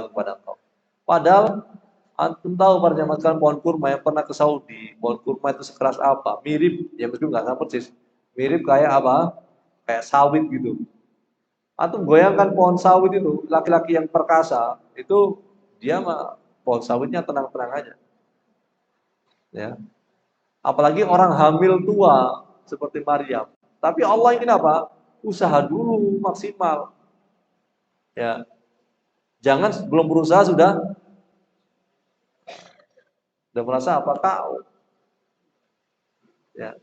kepada engkau. Padahal antum tahu para jamaah sekalian, pohon kurma yang pernah ke Saudi, pohon kurma itu sekeras apa? Mirip, ya meskipun nggak sama persis, mirip kayak apa? Kayak sawit gitu. Antum goyangkan pohon sawit itu, laki-laki yang perkasa itu dia mah pohon sawitnya tenang-tenang aja. Ya. Apalagi orang hamil tua seperti Maryam. Tapi Allah ingin apa? Usaha dulu maksimal. Ya. Jangan belum berusaha sudah merasa apa kau. Ya.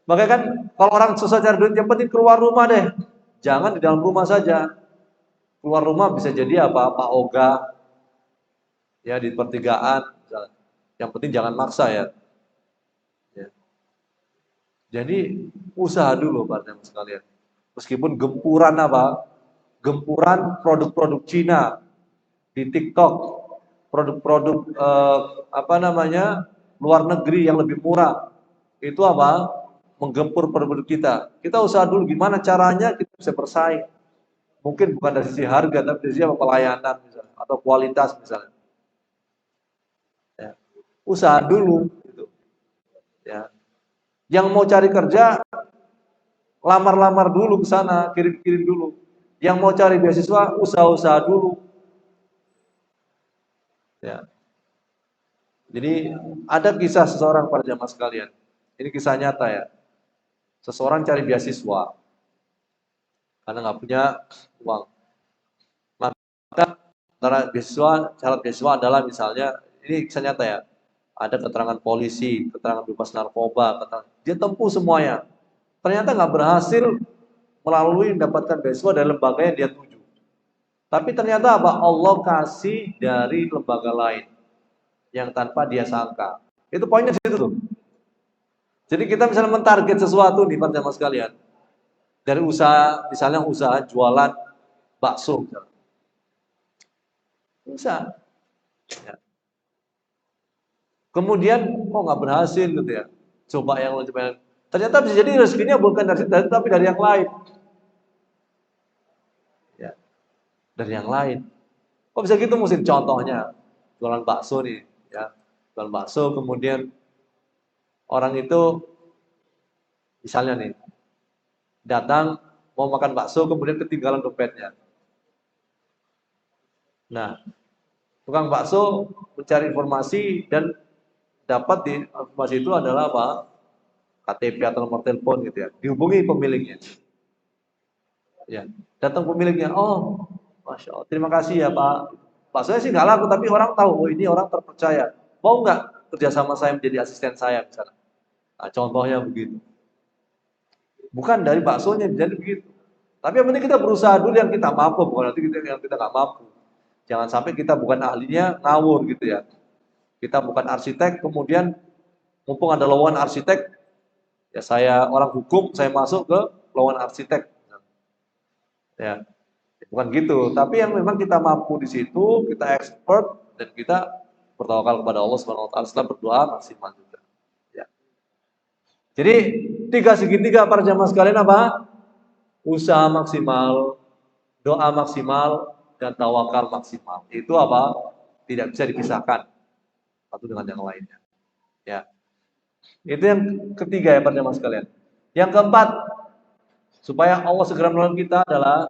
Makanya kan kalau orang susah cari duit, yang penting keluar rumah deh. Jangan di dalam rumah saja. Keluar rumah bisa jadi apa? Pak Oga, ya di pertigaan. Misalnya. Yang penting jangan maksa ya. Ya. Jadi usaha dulu Pak teman sekalian. Meskipun gempuran apa? Gempuran produk-produk Cina di TikTok, produk-produk luar negeri yang lebih murah. Itu apa? Menggempur produk kita. Kita usaha dulu gimana caranya kita bisa bersaing. Mungkin bukan dari sisi harga, tapi dari sisi pelayanan misalnya, atau kualitas misalnya. Ya. Usaha dulu. Gitu. Ya. Yang mau cari kerja, lamar-lamar dulu ke sana, kirim-kirim dulu. Yang mau cari beasiswa, usaha-usaha dulu. Ya. Jadi ada kisah seseorang para jamaah sekalian. Ini kisah nyata ya. Seseorang cari beasiswa karena nggak punya uang. Maka syarat beasiswa adalah misalnya, ini kisah nyata ya. Ada keterangan polisi, keterangan bebas narkoba, dia tempuh semuanya. Ternyata nggak berhasil melalui mendapatkan beasiswa dari lembaga yang dia tuju. Tapi ternyata apa? Allah kasih dari lembaga lain yang tanpa dia sangka. Itu poinnya di situ tuh. Jadi kita misalnya mentarget sesuatu nih para jamaah sekalian. Dari usaha, misalnya usaha jualan bakso. Bisa. Ya. Kemudian kok nggak berhasil gitu ya. Coba yang lain. Ternyata bisa jadi rezekinya bukan dari situ, tapi dari yang lain. Ya. Dari yang lain. Kok bisa gitu mesti contohnya jualan bakso nih, ya. Jualan bakso kemudian orang itu misalnya nih datang mau makan bakso kemudian ketinggalan dompetnya. Nah, tukang bakso mencari informasi dan dapat di informasi itu adalah apa? KTP atau nomor telepon gitu ya. Dihubungi pemiliknya. Ya, datang pemiliknya. Oh, Masya Allah, terima kasih ya Pak. Baksonya sih nggak laku, tapi orang tahu, oh ini orang terpercaya. Mau nggak kerjasama saya menjadi asisten saya misalnya? Nah, contohnya begitu. Bukan dari baksonya jadi begitu. Tapi yang penting kita berusaha dulu yang kita mampu, bukan nanti yang kita nggak mampu. Jangan sampai kita bukan ahlinya ngawur gitu ya. Kita bukan arsitek, kemudian mumpung ada lowongan arsitek, ya saya orang hukum, saya masuk ke lowongan arsitek. Ya, bukan gitu. Tapi yang memang kita mampu di situ, kita expert dan kita bertawakal kepada Allah Subhanahu wa taala, setelah berdoa maksimal juga. Ya. Jadi tiga segitiga para jamaah sekalian apa? Usaha maksimal, doa maksimal, dan tawakal maksimal. Itu apa? Tidak bisa dipisahkan satu dengan yang lainnya. Ya. Itu yang ketiga ya para jamaah sekalian. Yang keempat, supaya Allah segera menolong kita adalah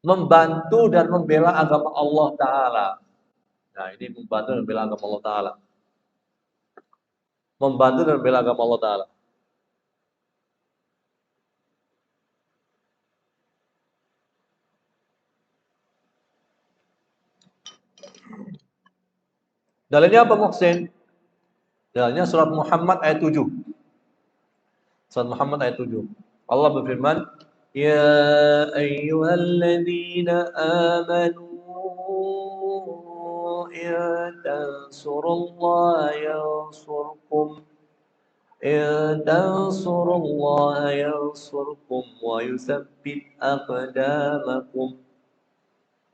membantu dan membela agama Allah Ta'ala. Nah, ini membantu dan membela agama Allah Ta'ala. Membantu dan membela agama Allah Ta'ala. Dalilnya apa Muhsin? Dalilnya surat Muhammad ayat 7. Surat Muhammad ayat 7. Allah berfirman, Ya ayyuhalladzina amanu in tansurullaha yansurkum wa yusabbit aqdamakum.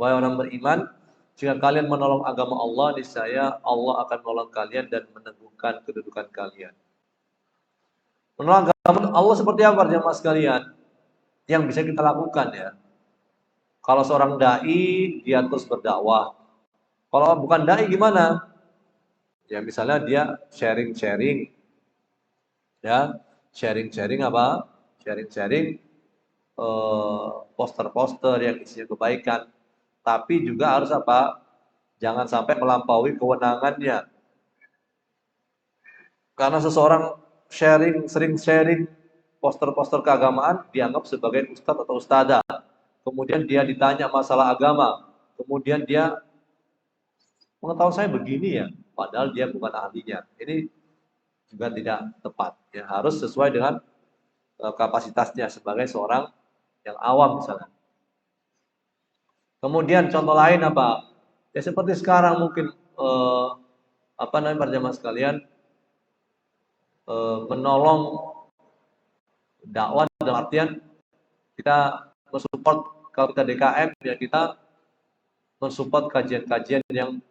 Wahai orang beriman, jika kalian menolong agama Allah, niscaya Allah akan menolong kalian dan meneguhkan kedudukan kalian. Menolong agama Allah seperti apa jemaah sekalian? Yang bisa kita lakukan ya. Kalau seorang dai, dia terus berdakwah. Kalau bukan dai gimana? Ya misalnya dia sharing-sharing. Ya, sharing-sharing apa? Sharing-sharing poster-poster yang isinya kebaikan. Tapi juga harus apa? Jangan sampai melampaui kewenangannya. Karena seseorang sering sharing poster-poster keagamaan dianggap sebagai ustadz atau ustadzah. Kemudian dia ditanya masalah agama. Kemudian dia pengetahuan saya begini ya, padahal dia bukan ahlinya. Ini juga tidak tepat. Ya, harus sesuai dengan kapasitasnya sebagai seorang yang awam misalnya. Kemudian contoh lain apa? Ya seperti sekarang mungkin apa namanya para jamaah sekalian menolong dakwah dalam artian kita mensupport kalau kita DKM ya kita mensupport kajian-kajian yang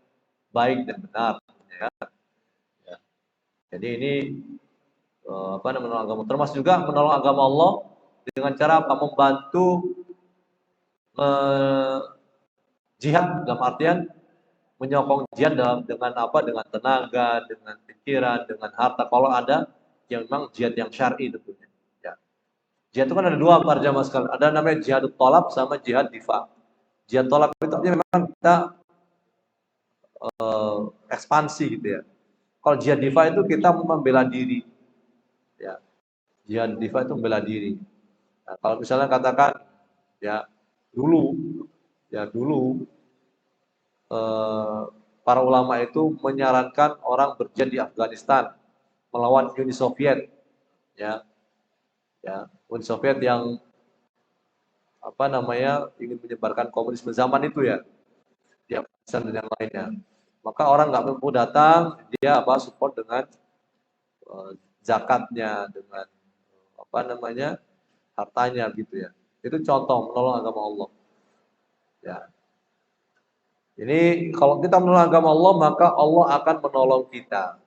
baik dan benar ya. Ya. Jadi ini apa namanya menolong agama termasuk juga menolong agama Allah dengan cara apa membantu jihad dalam artian menyokong jihad dengan apa dengan tenaga, dengan pikiran, dengan harta kalau ada yang memang jihad yang syar'i tentunya. Ya. Jihad itu kan ada dua para jamaah sekalian. Ada namanya jihad tolab sama jihad difa. Jihad tolab itu artinya memang kita ekspansi gitu ya. Kalau jihad difa itu kita membela diri. Ya. Jihad difa itu membela diri. Nah, kalau misalnya katakan ya dulu para ulama itu menyarankan orang berjihad di Afghanistan melawan Uni Soviet ya Uni Soviet yang apa namanya ingin menyebarkan komunisme zaman itu ya di Afghanistan dan yang lainnya. Maka orang nggak mampu datang, dia apa support dengan zakatnya, dengan apa namanya hartanya gitu ya. Itu contoh menolong agama Allah. Ya. Ini kalau kita menolong agama Allah, maka Allah akan menolong kita.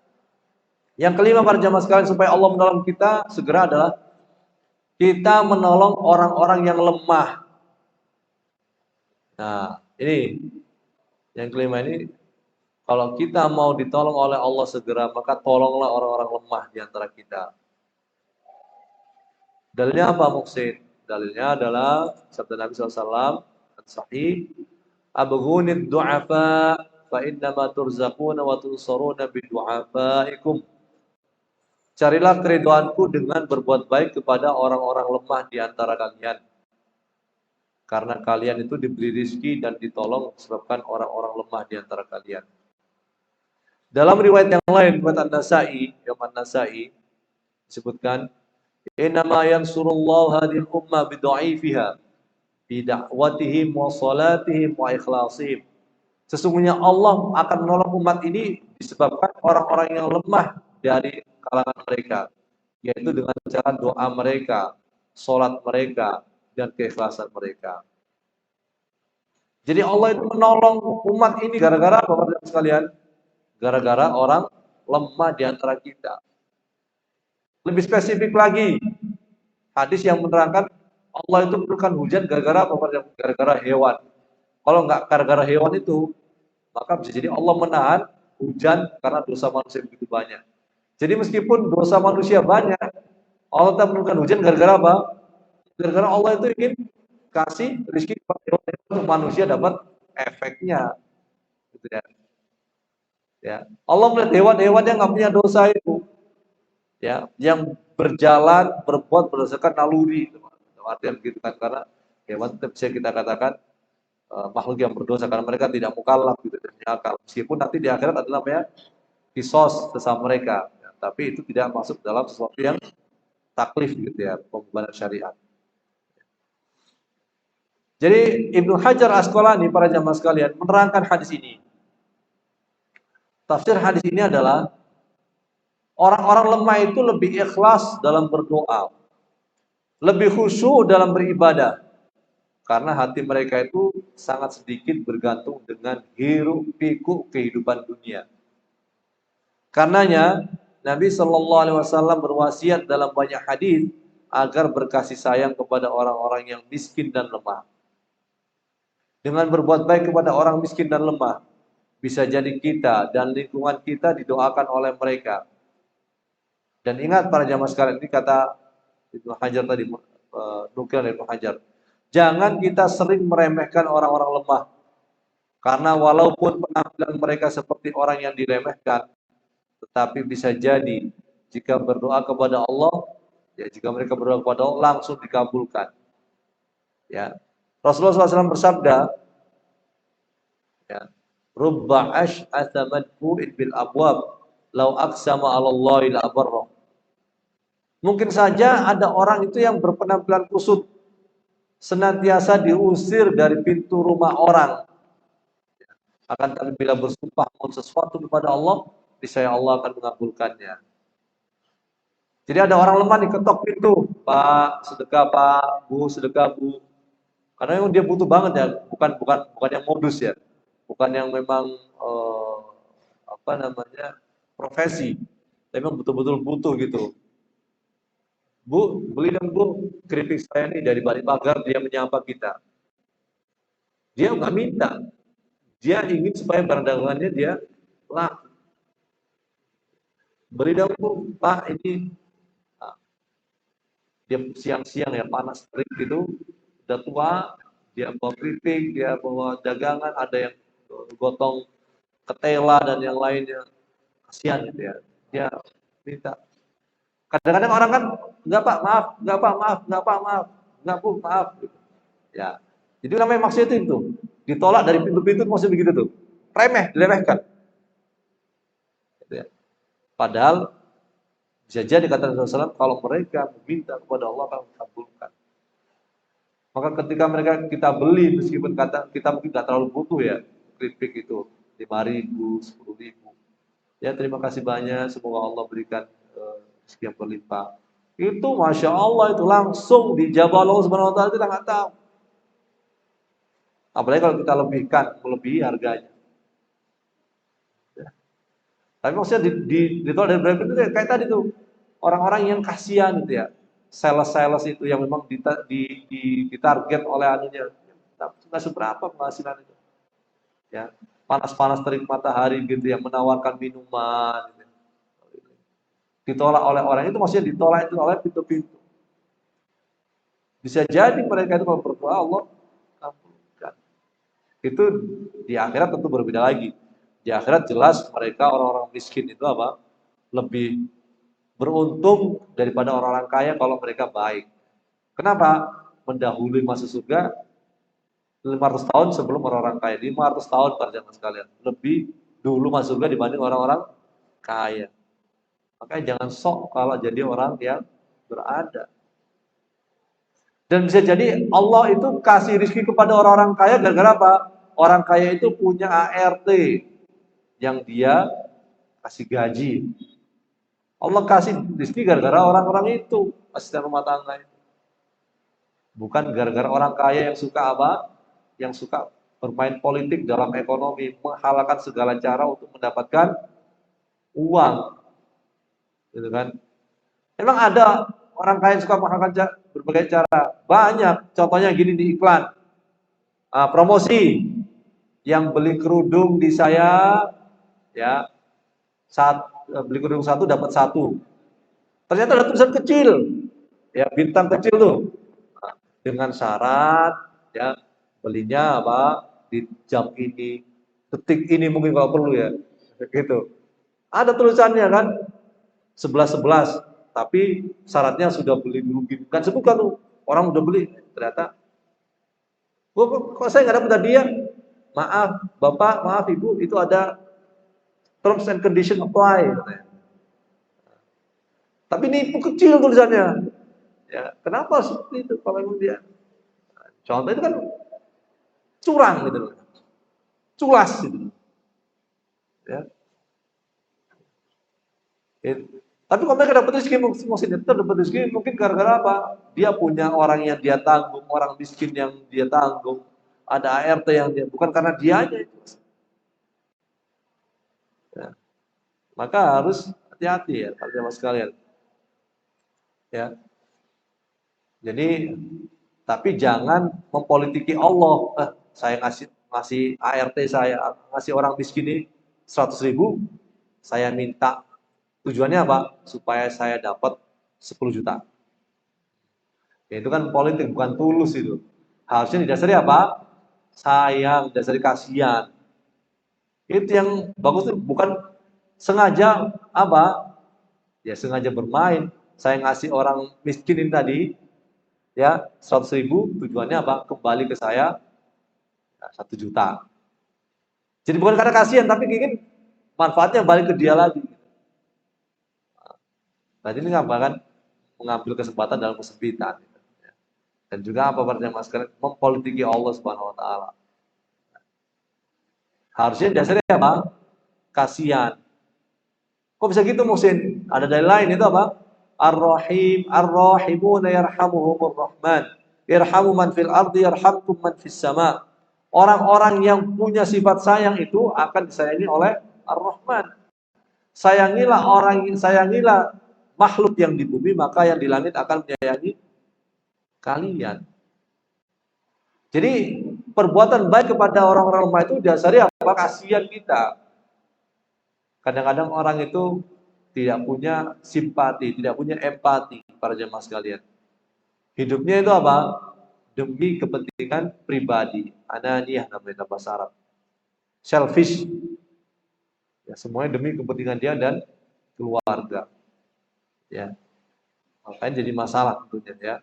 Yang kelima para jamaah sekalian supaya Allah menolong kita segera adalah kita menolong orang-orang yang lemah. Nah, ini yang kelima ini kalau kita mau ditolong oleh Allah segera, maka tolonglah orang-orang lemah di antara kita. Dalilnya apa Muhsin? Dalilnya adalah sabda Nabi SAW sahih, abghunid du'afa fa innama turzaquna wa tunsaruna bidu'afaikum. Carilah keridhaanku dengan berbuat baik kepada orang-orang lemah di antara kalian. Karena kalian itu diberi rizki dan ditolong disebabkan orang-orang lemah di antara kalian. Dalam riwayat yang lain, riwayat An-Nasai disebutkan, innama yansurullahu hadhihi ummah bidha'ifiha bi da'watihim wa salatihim wa ikhlasihim. Sesungguhnya Allah akan menolong umat ini disebabkan orang-orang yang lemah dari kalangan mereka, yaitu dengan cara doa mereka, salat mereka, dan keikhlasan mereka. Jadi Allah itu menolong umat ini gara-gara apa Bapak sekalian? Gara-gara orang lemah di antara kita. Lebih spesifik lagi, hadis yang menerangkan Allah itu menurunkan hujan gara-gara apa? Gara-gara hewan. Kalau nggak gara-gara hewan itu, maka bisa jadi Allah menahan hujan karena dosa manusia begitu banyak. Jadi meskipun dosa manusia banyak, Allah tak menurunkan hujan gara-gara apa? Gara-gara Allah itu ingin kasih rezeki kepada hewan untuk manusia dapat efeknya, gitu ya. Ya, Allah melihat hewan-hewan yang nggak punya dosa itu, ya, yang berjalan berbuat berdasarkan naluri, artinya begitu kan, karena hewan itu bisa kita katakan makhluk yang berdosa karena mereka tidak mukallaf gitu dan punya akal. Meskipun nanti di akhirat adalah namanya kisos sesama mereka, ya, tapi itu tidak masuk dalam sesuatu yang taklif gitu ya, pembebanan syariat. Jadi Ibnu Hajar Asqalani para jamaah sekalian menerangkan hadis ini. Tafsir hadis ini adalah orang-orang lemah itu lebih ikhlas dalam berdoa, lebih khusyuk dalam beribadah, karena hati mereka itu sangat sedikit bergantung dengan hiruk pikuk kehidupan dunia. Karenanya Nabi Shallallahu Alaihi Wasallam berwasiat dalam banyak hadis agar berkasih sayang kepada orang-orang yang miskin dan lemah. Dengan berbuat baik kepada orang miskin dan lemah, bisa jadi kita dan lingkungan kita didoakan oleh mereka. Dan ingat para jamaah sekalian, ini kata Ibnu Hajar tadi, nukilan Ibnu Hajar. Jangan kita sering meremehkan orang-orang lemah. Karena walaupun penampilan mereka seperti orang yang diremehkan, tetapi bisa jadi jika berdoa kepada Allah, ya jika mereka berdoa kepada Allah langsung dikabulkan. Ya. Rasulullah SAW bersabda, ya, Rubba ash'atha madfu'in bil abwab, lau aqsama 'ala Allahi la abarra. Mungkin saja ada orang itu yang berpenampilan kusut, senantiasa diusir dari pintu rumah orang. Akan tapi bila bersumpah mohon sesuatu kepada Allah, niscaya Allah akan mengabulkannya. Jadi ada orang lemah nih ketok pintu, Pak, sedekah Pak, Bu, sedekah Bu. Karena memang dia butuh banget ya, bukan yang modus ya, bukan yang memang apa namanya profesi, tapi memang betul-betul butuh gitu. Bu, beli dong Bu, keripik saya nih dari balik pagar, dia menyapa kita. Dia nggak minta, dia ingin supaya barang dagangannya dia laku. Beli dong Bu, Pak ini. Nah, dia siang-siang ya panas terik gitu, udah tua, dia bawa keripik, dia bawa dagangan, ada yang gotong ketela dan yang lainnya. Kasihan gitu ya, dia minta. Kadang-kadang orang kan, enggak Pak, maaf, enggak Pak, maaf, enggak Pak, maaf, enggak Bu, maaf. Gitu. Ya, jadi namanya maksudnya itu ditolak dari pintu-pintu maksudnya begitu tuh, remeh, diremehkan. Gitu ya. Padahal bisa jadi kata Rasulullah SAW, kalau mereka meminta kepada Allah akan mengabulkan. Maka ketika mereka kita beli, meskipun kata kita mungkin nggak terlalu butuh ya, keripik itu 5.000, 10.000. Ya terima kasih banyak, semoga Allah berikan rezeki yang berlimpah. Itu masya Allah itu langsung dijawab Allah Subhanahu Wa Taala, kita nggak tahu. Apalagi kalau kita lebihkan, melebihi harganya. Ya. Tapi maksudnya ditolak dari berapa itu kayak tadi tuh orang-orang yang kasihan gitu ya, sales-sales itu yang memang ditarget oleh anunya, nggak seberapa penghasilan itu. Ya, panas-panas terik matahari gitu yang menawarkan minuman. Gitu. Ditolak oleh orang itu maksudnya ditolak itu oleh pintu-pintu. Bisa jadi mereka itu kalau berdoa Allah kabulkan. Itu di akhirat tentu berbeda lagi. Di akhirat jelas mereka orang-orang miskin itu apa? Lebih beruntung daripada orang-orang kaya kalau mereka baik. Kenapa? Mendahului masuk surga 500 tahun sebelum orang-orang kaya. 500 tahun para jamaah sekalian. Lebih dulu masuk surga dibanding orang-orang kaya. Makanya jangan sok kalau jadi orang yang berada. Dan bisa jadi Allah itu kasih rezeki kepada orang-orang kaya gara-gara apa? Orang kaya itu punya ART yang dia kasih gaji. Allah kasih rezeki gara-gara orang-orang itu, asisten rumah tangga itu. Bukan gara-gara orang kaya yang suka apa? Yang suka bermain politik dalam ekonomi, menghalalkan segala cara untuk mendapatkan uang, gitu kan? Emang ada orang kaya yang suka menghalalkan berbagai cara, banyak. Contohnya gini di iklan, promosi, yang beli kerudung di saya, ya, beli kerudung satu dapat satu. Ternyata ada tulisan kecil, ya, bintang kecil tuh, dengan syarat, ya, belinya apa, di jam ini, detik ini mungkin kalau perlu, ya, gitu. Ada tulisannya kan, 11.11, tapi syaratnya sudah beli dulu, kan sebutkan tuh, orang udah beli, ternyata, kok saya nggak dapat hadiah? Maaf, Bapak, maaf Ibu, itu ada terms and condition apply, katanya. Tapi nipu kecil tulisannya. Ya, kenapa seperti itu kalau memang dia? Contoh itu kan curang gitu loh. Culas gitu. Ya. Tapi kalau mereka dapat rezeki, maksudnya itu dapat rezeki mungkin gara-gara apa? Dia punya orang yang dia tanggung, orang miskin yang dia tanggung, ada ART yang dia, bukan karena dianya itu. Ya. Maka harus hati-hati ya, teman-teman sekalian. Ya. Jadi, tapi jangan mempolitiki Allah. Saya ngasih ART saya, ngasih orang miskin ini 100.000, saya minta. Tujuannya apa? Supaya saya dapat 10 juta. Ya, itu kan politik, bukan tulus itu. Harusnya didasari apa? Sayang, didasari kasihan. Itu yang bagus itu, bukan sengaja apa? Ya sengaja bermain. Saya ngasih orang miskin ini tadi, ya 100.000, tujuannya apa? Kembali ke saya 1 juta. Jadi bukan karena kasihan, tapi ingin manfaatnya balik ke dia lagi. Nah ini apa kan? Mengambil kesempatan dalam kesempitan. Dan juga apa artinya mas kalian? Mempolitiki Allah Subhanahu Wa Taala. Harusnya dasarnya apa? Kasihan. Kok bisa gitu Muhsin? Ada dalil lain itu apa? Ar-Rahim, Ar-Rahimuna yarhamuhumur Rahman. Irhamu man fil ardi yarhamkum man fis sama. Orang-orang yang punya sifat sayang itu akan disayangi oleh Ar-Rahman. Sayangilah makhluk yang di bumi, maka yang di langit akan menyayangi kalian. Jadi perbuatan baik kepada orang-orang lemah itu dasari apa? Kasihan kita. Kadang-kadang orang itu tidak punya simpati, tidak punya empati para jemaah sekalian. Hidupnya itu apa? Demi kepentingan pribadi. Ananiyah namanya bahasa Arab. Selfish. Ya, semuanya demi kepentingan dia dan keluarga. Ya. Makanya jadi masalah tentunya ya.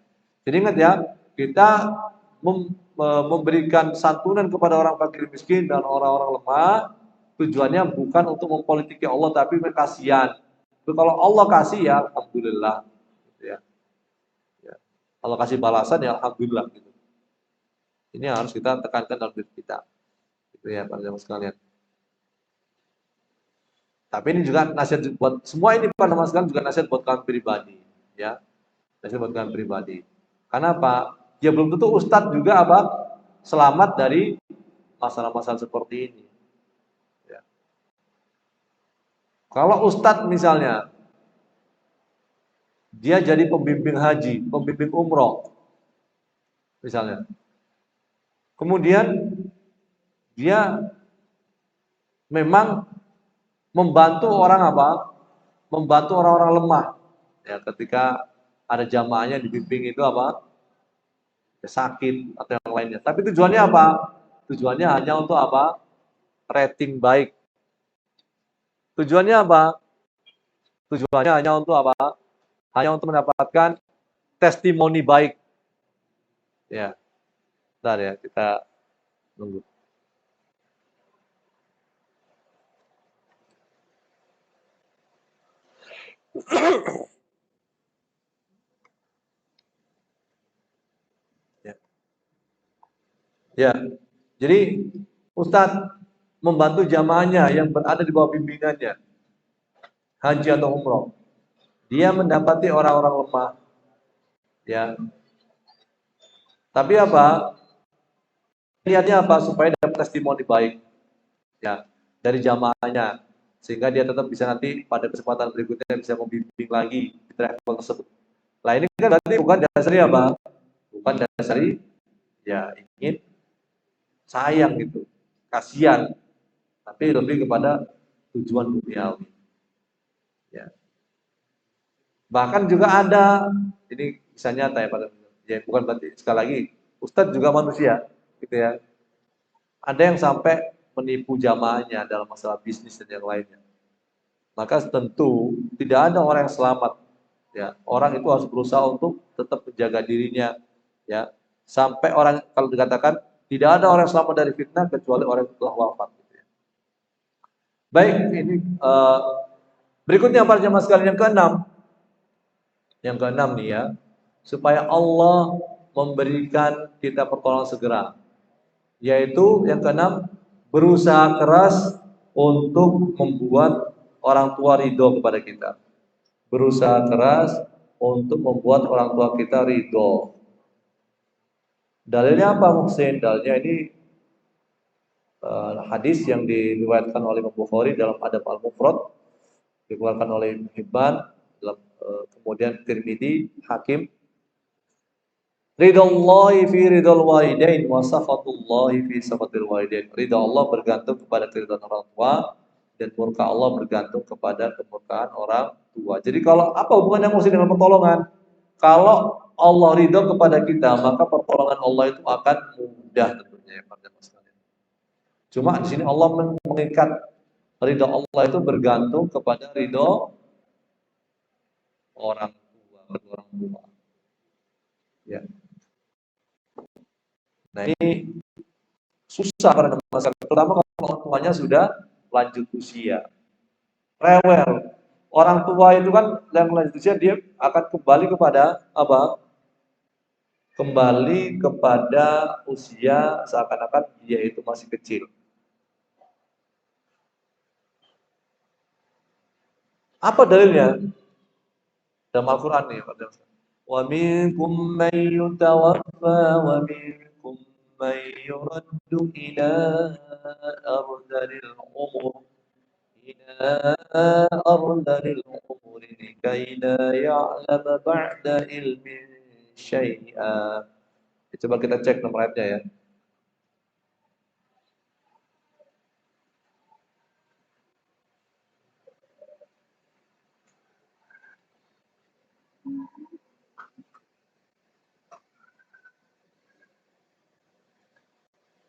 Jadi ingat ya, kita memberikan santunan kepada orang fakir miskin dan orang-orang lemah, tujuannya bukan untuk mempolitiki Allah, tapi kasihan. Kalau Allah kasih ya alhamdulillah, gitu ya. Ya. Allah kasih balasan ya alhamdulillah gitu. Ini yang harus kita tekankan dalam diri kita, gitu ya para jemaah sekalian. Tapi ini juga nasihat buat semua ini para jemaah sekalian, juga nasihat buat kalian pribadi, ya. Nasihat buat kalian pribadi. Karena apa? Ya belum tentu ustadz juga apa selamat dari masalah-masalah seperti ini. Ya. Kalau ustadz misalnya dia jadi pembimbing haji, pembimbing umroh, misalnya. Kemudian dia memang membantu orang apa? Membantu orang-orang lemah. Ya, ketika ada jamaahnya dibimbing itu apa? Ya, sakit atau yang lainnya. Tapi tujuannya apa? Tujuannya hanya untuk apa? Rating baik. Tujuannya apa? Tujuannya hanya untuk apa? Hanya untuk mendapatkan testimoni baik. Ya. Bentar ya, kita nunggu. Ya. Ya. Jadi Ustadz membantu jamaahnya yang berada di bawah bimbingannya, haji atau umroh. Dia mendapati orang-orang lemah. Ya. Tapi apa? niatnya apa? Supaya dapat testimoni baik ya dari jamaahnya, sehingga dia tetap bisa nanti pada kesempatan berikutnya bisa membimbing lagi di travel tersebut. Nah ini kan berarti bukan dasari apa? Bukan dasari ya ingin sayang gitu, kasihan, tapi lebih kepada tujuan duniawi. Ya. Bahkan juga ada, ini kisah nyata ya pada, ya bukan berarti sekali lagi, Ustadz juga manusia, gitu ya. Ada yang sampai menipu jamaahnya dalam masalah bisnis dan yang lainnya. Maka tentu tidak ada orang yang selamat. Ya, orang itu harus berusaha untuk tetap menjaga dirinya. Ya, sampai orang kalau dikatakan tidak ada orang yang selamat dari fitnah kecuali orang yang telah wafat. Gitu ya. Baik, ini berikutnya para jemaah sekalian yang keenam. Yang keenam nih ya, supaya Allah memberikan kita pertolongan segera. Yaitu yang keenam, berusaha keras untuk membuat orang tua ridho kepada kita. Berusaha keras untuk membuat orang tua kita ridho. Dalilnya apa Muhsin? Dalilnya ini hadis yang diriwayatkan oleh Imam Bukhari dalam Adab Al-Mufrad, dikeluarkan oleh Ibnu Hibban, kemudian Tirmidzi, Hakim. Ridallahi fi ridal walidain wa sakhatullahi fi sakhatil walidain. Ridha Allah bergantung kepada keridhaan orang tua dan murka Allah bergantung kepada kemurkaan orang tua. Jadi kalau apa hubungannya Muslim dengan pertolongan? Kalau Allah ridha kepada kita, maka pertolongan Allah itu akan mudah tentunya ya para jemaah sekalian. Cuma di sini Allah mengikat ridha Allah itu bergantung kepada ridha orang tua. Ya. Nah ini susah pada masyarakat, terutama kalau orang tuanya sudah lanjut usia, rewel. Orang tua itu kan yang lanjut usia dia akan kembali kepada apa? Kembali kepada usia seakan-akan dia itu masih kecil. Apa dalilnya? Dalam Al-Quran nih, wa minkum man yutawaffa wa minkum man yuraddu ila ardhil umur likai la ya'lama ba'da ilmin syai'a. Coba kita cek nomor ayatnya ya.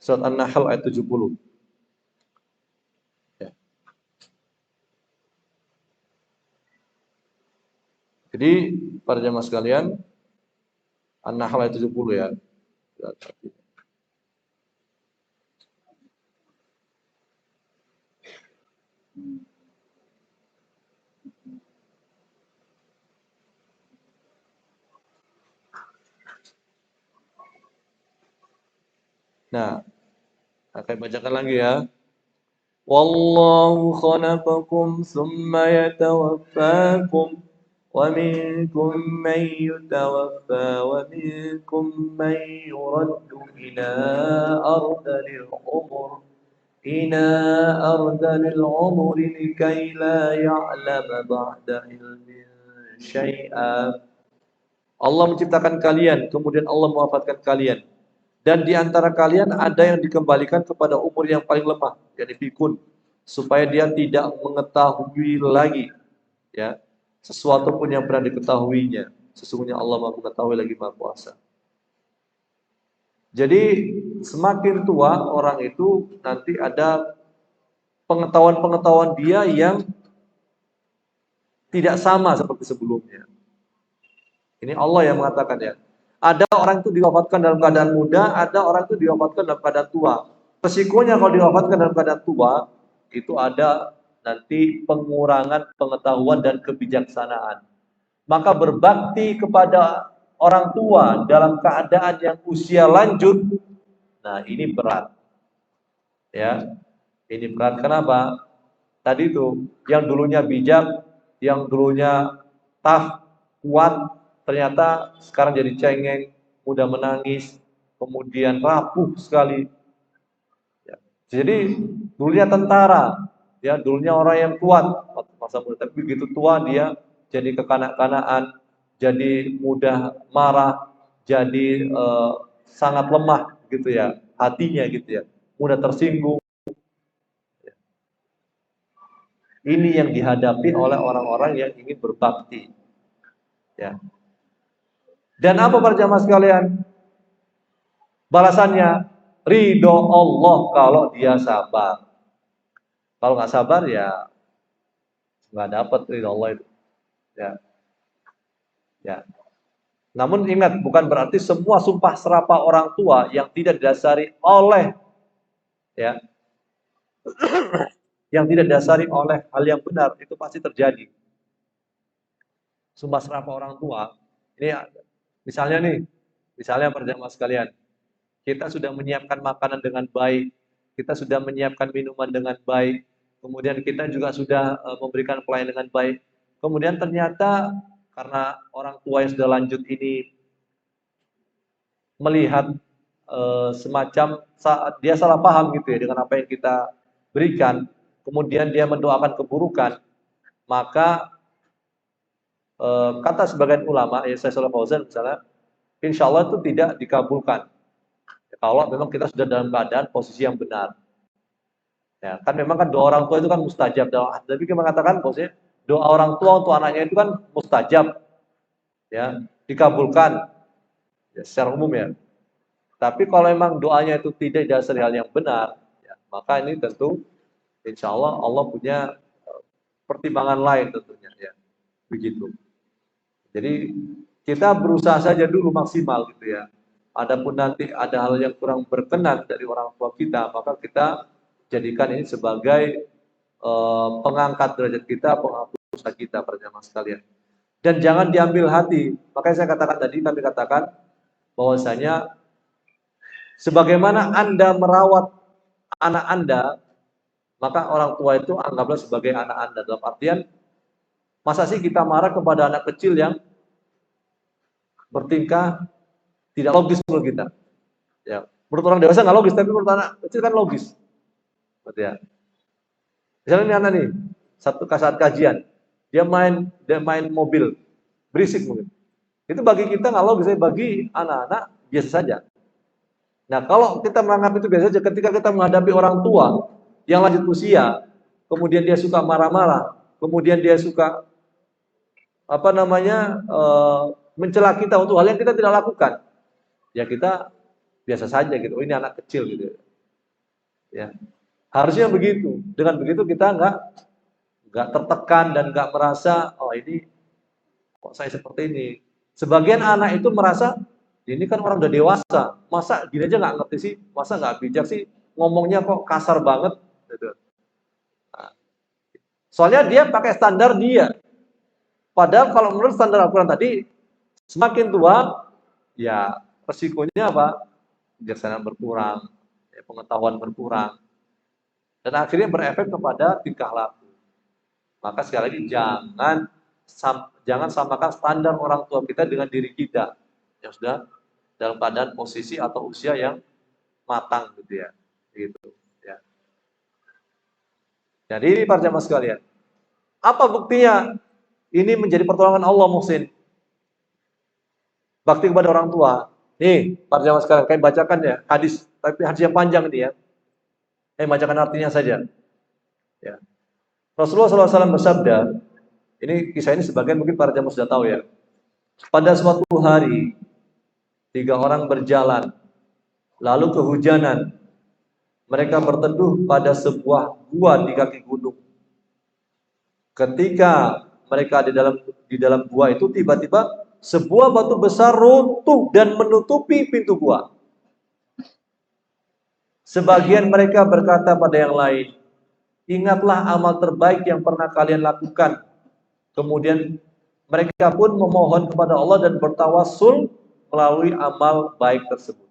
Surat An-Nahl ayat 70. Ya. Jadi para jemaah sekalian, An-Nahl ayat 70 ya. Nah, akan bacakan lagi ya. Wallahu khalaqakum thumma yatawaffakum wa minkum man yutawaffa wa minkum man yuraddu ila ardhil umur likai la ya'lama ba'da ilmin syai'a. Allah menciptakan kalian, kemudian Allah mewafatkan kalian. Dan di antara kalian ada yang dikembalikan kepada umur yang paling lemah, yakni pikun, supaya dia tidak mengetahui lagi ya sesuatu pun yang pernah diketahuinya. Sesungguhnya Allah Maha mengetahui lagi Maha kuasa. Jadi semakin tua orang itu nanti ada pengetahuan-pengetahuan dia yang tidak sama seperti sebelumnya. Ini Allah yang mengatakan ya. Ada orang itu diwafatkan dalam keadaan muda, ada orang itu diwafatkan dalam keadaan tua. Resikonya kalau diwafatkan dalam keadaan tua, itu ada nanti pengurangan pengetahuan dan kebijaksanaan. Maka berbakti kepada orang tua dalam keadaan yang usia lanjut, nah ini berat. Ya, ini berat. Kenapa? Tadi itu, yang dulunya bijak, yang dulunya kuat, ternyata sekarang jadi cengeng, mudah menangis, kemudian rapuh sekali. Jadi dulunya tentara, ya dulunya orang yang kuat masa muda, tapi begitu tua dia jadi kekanak-kanaan, jadi mudah marah, jadi sangat lemah gitu ya, hatinya gitu ya, mudah tersinggung. Ini yang dihadapi oleh orang-orang yang ingin berbakti. Ya. Dan apa para jamaah sekalian? Balasannya ridho Allah kalau dia sabar. Kalau nggak sabar ya nggak dapat ridho Allah itu. Ya. Ya. Namun ingat, bukan berarti semua sumpah serapah orang tua yang tidak didasari oleh ya, yang tidak didasari oleh hal yang benar itu pasti terjadi. Sumpah serapah orang tua, ini misalnya perjamaah sekalian, kita sudah menyiapkan makanan dengan baik, kita sudah menyiapkan minuman dengan baik, kemudian kita juga sudah memberikan pelayanan dengan baik. Kemudian ternyata karena orang tua yang sudah lanjut ini melihat semacam saat dia salah paham gitu ya dengan apa yang kita berikan, kemudian dia mendoakan keburukan, maka kata sebagian ulama, ya saya Shalih Fauzan misalnya, insya Allah itu tidak dikabulkan. Kalau memang kita sudah dalam keadaan posisi yang benar. Ya, kan memang kan doa orang tua itu kan mustajab. Tapi kita mengatakan bahwasanya doa orang tua untuk anaknya itu kan mustajab. Ya, dikabulkan. Ya, secara umum ya. Tapi kalau memang doanya itu tidak dasar hal yang benar, ya, maka ini tentu insya Allah Allah punya pertimbangan lain tentunya ya. Begitu. Jadi kita berusaha saja dulu maksimal gitu ya. Adapun nanti ada hal yang kurang berkenan dari orang tua kita, maka kita jadikan ini sebagai pengangkat derajat kita, penghapus dosa kita para jamaah sekalian. Dan jangan diambil hati. Makanya saya katakan tadi, kami katakan bahwasanya sebagaimana Anda merawat anak Anda, maka orang tua itu anggaplah sebagai anak Anda. Dalam artian, masa sih kita marah kepada anak kecil yang bertingkah tidak logis menurut kita. Ya, menurut orang dewasa nggak logis, tapi menurut anak kecil kan logis. Betul ya. Misalnya ini anak nih, saat kajian, dia main mobil, berisik mungkin. Itu bagi kita nggak logis, bagi anak-anak biasa saja. Nah, kalau kita menganggap itu biasa saja, ketika kita menghadapi orang tua yang lanjut usia, kemudian dia suka marah-marah, kemudian dia suka mencela kita untuk hal yang kita tidak lakukan, ya kita biasa saja gitu. Oh, ini anak kecil gitu. Ya, harusnya begitu. Dengan begitu kita nggak tertekan dan nggak merasa oh ini kok saya seperti ini. Sebagian anak itu merasa ini kan orang udah dewasa, masa gini aja nggak ngerti sih, masa nggak bijak sih, ngomongnya kok kasar banget. Gitu. Nah, soalnya dia pakai standar dia. Padahal kalau menurut standar Al-Quran tadi, semakin tua, ya resikonya apa? Kebijaksanaan berkurang, ya, pengetahuan berkurang, dan akhirnya berefek kepada tingkah laku. Maka sekali lagi jangan samakan standar orang tua kita dengan diri kita yang sudah dalam keadaan posisi atau usia yang matang gitu ya. Gitu ya. Jadi ini para jamaah sekalian, apa buktinya? Ini menjadi pertolongan Allah, Muhsin. Bakti kepada orang tua. Nih, para jamaah sekalian, kalian bacakan ya hadis, tapi hadis yang panjang ini ya. Bacakan artinya saja. Ya. Rasulullah SAW bersabda, ini kisah ini sebagian mungkin para jamaah sudah tahu ya. Pada suatu hari, 3 orang berjalan, lalu kehujanan. Mereka berteduh pada sebuah gua di kaki gunung. Ketika mereka di dalam gua itu, tiba-tiba sebuah batu besar runtuh dan menutupi pintu gua. Sebagian mereka berkata pada yang lain, ingatlah amal terbaik yang pernah kalian lakukan. Kemudian mereka pun memohon kepada Allah dan bertawassul melalui amal baik tersebut,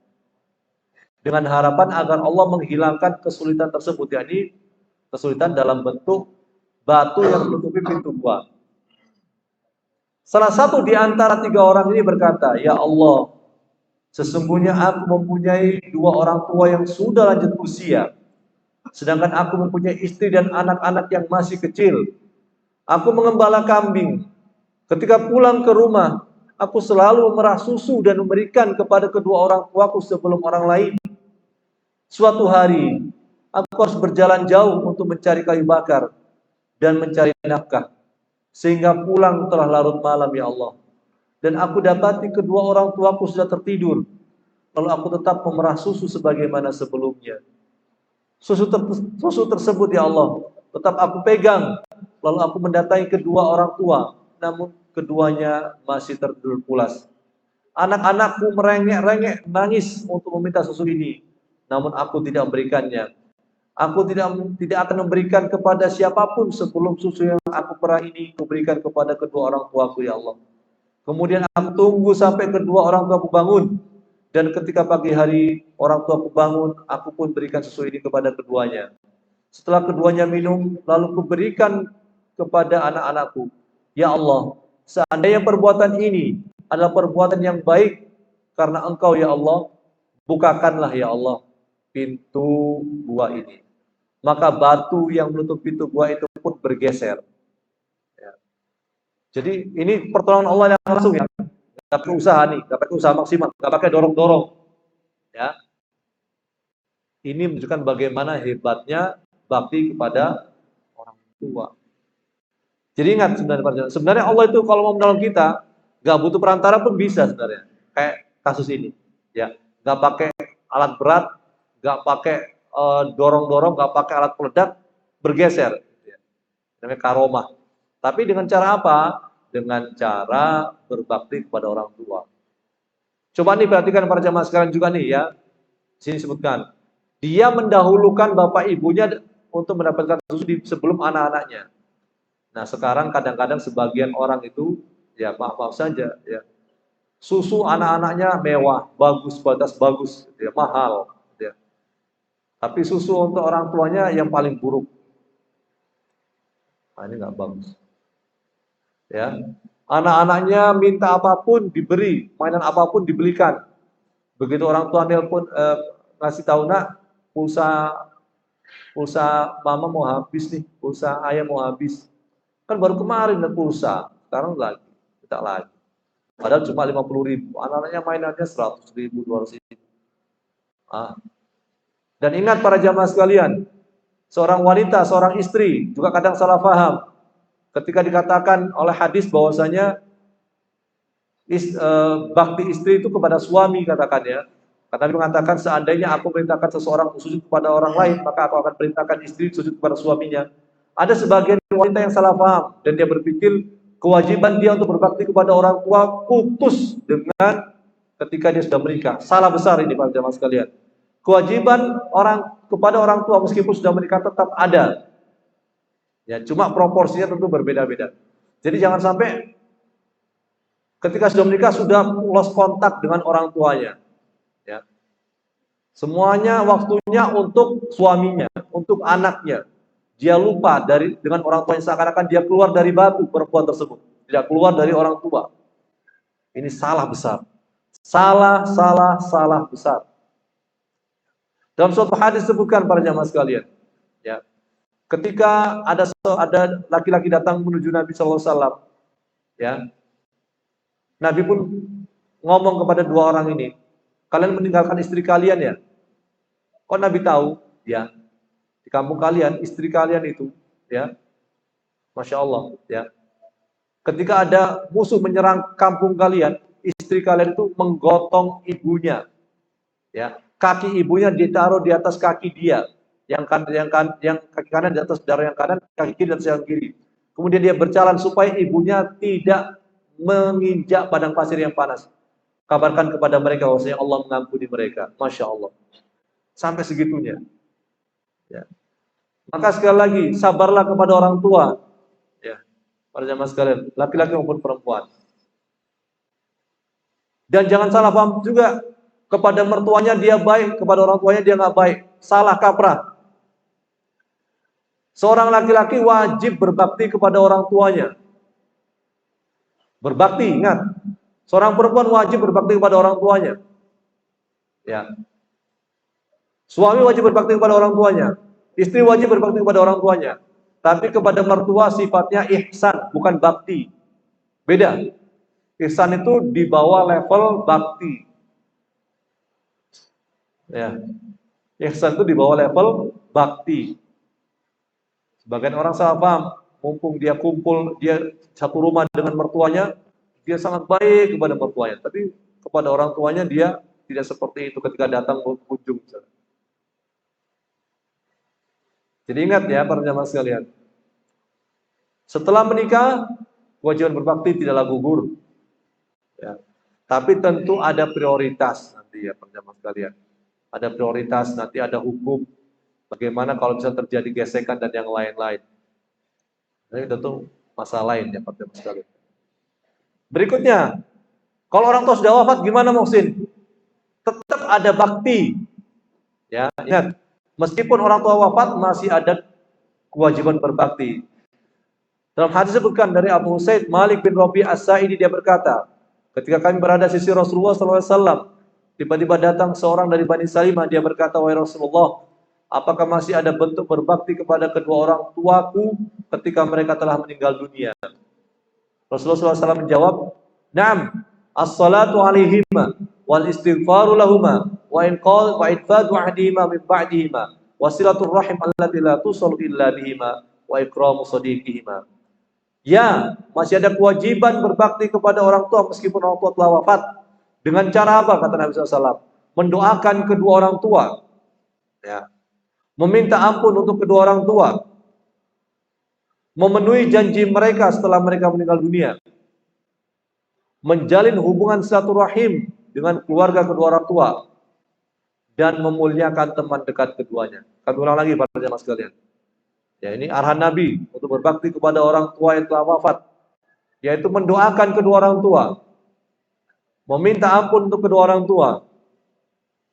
dengan harapan agar Allah menghilangkan kesulitan tersebut, yakni kesulitan dalam bentuk batu yang menutupi pintu gua. Salah satu di antara 3 orang ini berkata, ya Allah, sesungguhnya aku mempunyai 2 orang tua yang sudah lanjut usia. Sedangkan aku mempunyai istri dan anak-anak yang masih kecil. Aku mengembala kambing. Ketika pulang ke rumah, aku selalu memerah susu dan memberikan kepada kedua orang tuaku sebelum orang lain. Suatu hari, aku harus berjalan jauh untuk mencari kayu bakar dan mencari nafkah, sehingga pulang telah larut malam, ya Allah. Dan aku dapati kedua orang tuaku sudah tertidur, lalu aku tetap memerah susu sebagaimana sebelumnya. Susu tersebut, ya Allah, tetap aku pegang, lalu aku mendatangi kedua orang tua, namun keduanya masih tertidur pulas. Anak-anakku merengek-rengek nangis untuk meminta susu ini, namun aku tidak memberikannya. Aku tidak akan memberikan kepada siapapun sebelum susu yang aku perah ini kuberikan kepada kedua orang tuaku, ya Allah. Kemudian aku tunggu sampai kedua orang tuaku bangun, dan ketika pagi hari orang tuaku bangun, aku pun berikan susu ini kepada keduanya. Setelah keduanya minum, lalu kuberikan kepada anak-anakku. Ya Allah, seandainya perbuatan ini adalah perbuatan yang baik karena Engkau, ya Allah, bukakanlah, ya Allah, pintu gua ini. Maka batu yang menutup pintu gua itu pun bergeser. Ya. Jadi ini pertolongan Allah yang langsung, ya. Gak pakai usaha nih, gak pakai usaha maksimal, gak pakai dorong-dorong. Ya. Ini menunjukkan bagaimana hebatnya bakti kepada orang tua. Jadi ingat sebenarnya Allah itu kalau mau menolong kita, gak butuh perantara pun bisa sebenarnya. Kayak kasus ini, ya. Gak pakai alat berat, gak pakai dorong-dorong, gak pakai alat peledak, bergeser. Ya. Namanya karomah. Tapi dengan cara apa? Dengan cara berbakti kepada orang tua. Coba nih perhatikan para jamaah sekalian juga nih, ya. Sini sebutkan. Dia mendahulukan bapak ibunya untuk mendapatkan susu sebelum anak-anaknya. Nah, sekarang kadang-kadang sebagian orang itu, ya maaf saja, ya, susu anak-anaknya mewah, bagus, kualitas bagus, ya, mahal, ya. Tapi susu untuk orang tuanya yang paling buruk. Nah, ini nggak bagus. Ya, anak-anaknya minta apapun diberi, mainan apapun dibelikan. Begitu orang tua nelpon ngasih tahu, nak, pulsa mama mau habis nih, pulsa ayah mau habis. Kan baru kemarin ada pulsa, sekarang lagi, kita lagi. Padahal cuma 50.000, anak-anaknya mainannya 100.000, 200.000. Dan ingat para jamaah sekalian, seorang wanita, seorang istri juga kadang salah paham ketika dikatakan oleh hadis bahwasanya bakti istri itu kepada suami, katakannya. Karena dia mengatakan seandainya aku perintahkan seseorang sujud kepada orang lain, maka aku akan perintahkan istri sujud kepada suaminya. Ada sebagian wanita yang salah paham dan dia berpikir kewajiban dia untuk berbakti kepada orang tua putus dengan ketika dia sudah menikah. Salah besar ini para jamaah sekalian. Kewajiban orang kepada orang tua meskipun sudah menikah tetap ada. Ya, cuma proporsinya tentu berbeda-beda. Jadi jangan sampai ketika sudah menikah sudah lost kontak dengan orang tuanya. Ya. Semuanya waktunya untuk suaminya, untuk anaknya. Dia lupa dengan orang tuanya, seakan-akan dia keluar dari batu perempuan tersebut, tidak keluar dari orang tua. Ini salah besar. Salah besar. Dalam suatu hadis disebutkan para jamaah sekalian, ya. Ketika ada laki-laki datang menuju Nabi SAW, ya. Nabi pun ngomong kepada dua orang ini, kalian meninggalkan istri kalian ya? Kok Nabi tahu? Ya, di kampung kalian, istri kalian itu, ya, Masya Allah, ya. Ketika ada musuh menyerang kampung kalian, istri kalian itu menggotong ibunya, ya. Kaki ibunya ditaruh di atas kaki dia, yang kaki kanan di atas darah yang kanan, kaki kiri di atas yang kiri. Kemudian dia berjalan supaya ibunya tidak menginjak padang pasir yang panas. Kabarkan kepada mereka bahwasanya Allah mengampuni mereka. Masya Allah. Sampai segitunya. Ya. Maka sekali lagi, sabarlah kepada orang tua. Ya. Para jamaah sekalian, laki-laki maupun perempuan. Dan jangan salah paham juga, kepada mertuanya dia baik, kepada orang tuanya dia nggak baik. Salah kaprah. Seorang laki-laki wajib berbakti kepada orang tuanya. Berbakti, ingat. Seorang perempuan wajib berbakti kepada orang tuanya. Ya. Suami wajib berbakti kepada orang tuanya. Istri wajib berbakti kepada orang tuanya, tapi kepada mertua sifatnya ihsan, bukan bakti. Beda. Ihsan itu di bawah level bakti. Ya. Ihsan itu di bawah level bakti. Sebagian orang salah paham, mumpung dia kumpul, dia satu rumah dengan mertuanya, dia sangat baik kepada mertuanya. Tapi kepada orang tuanya dia tidak seperti itu ketika datang berkunjung. Jadi ingat ya para jamaah sekalian, setelah menikah kewajiban berbakti tidaklah gugur. Ya. Tapi tentu ada prioritas nanti ya para jamaah sekalian. Ada prioritas, nanti ada hukum. Bagaimana kalau bisa terjadi gesekan dan yang lain-lain. Ini tentu masalah lain ya para jamaah sekalian. Berikutnya, kalau orang tua sudah wafat gimana Muhsin? Tetap ada bakti. Ya, ingat, meskipun orang tua wafat masih ada kewajiban berbakti. Dalam hadis disebutkan dari Abu Usaid Malik bin Rabi As-Sa'idi, dia berkata, ketika kami berada di sisi Rasulullah SAW, tiba-tiba datang seorang dari Bani Salimah, dia berkata, wahai Rasulullah, apakah masih ada bentuk berbakti kepada kedua orang tuaku ketika mereka telah meninggal dunia? Rasulullah SAW menjawab, "Na'am, as-salatu 'alaihima wal istighfaru lahuma wa infadu 'ahdihima min ba'dihima wa silatur rahim allati la tusalu illa bihima wa ikramu sadiqihima." Ya, masih ada kewajiban berbakti kepada orang tua meskipun orang tua telah wafat. Dengan cara apa kata Nabi SAW? Mendoakan kedua orang tua. Ya. Meminta ampun untuk kedua orang tua. Memenuhi janji mereka setelah mereka meninggal dunia, menjalin hubungan silaturahim dengan keluarga kedua orang tua, dan memuliakan teman dekat keduanya. Kami ulang lagi para jemaah sekalian. Ya, ini arahan Nabi untuk berbakti kepada orang tua yang telah wafat, yaitu mendoakan kedua orang tua, meminta ampun untuk kedua orang tua,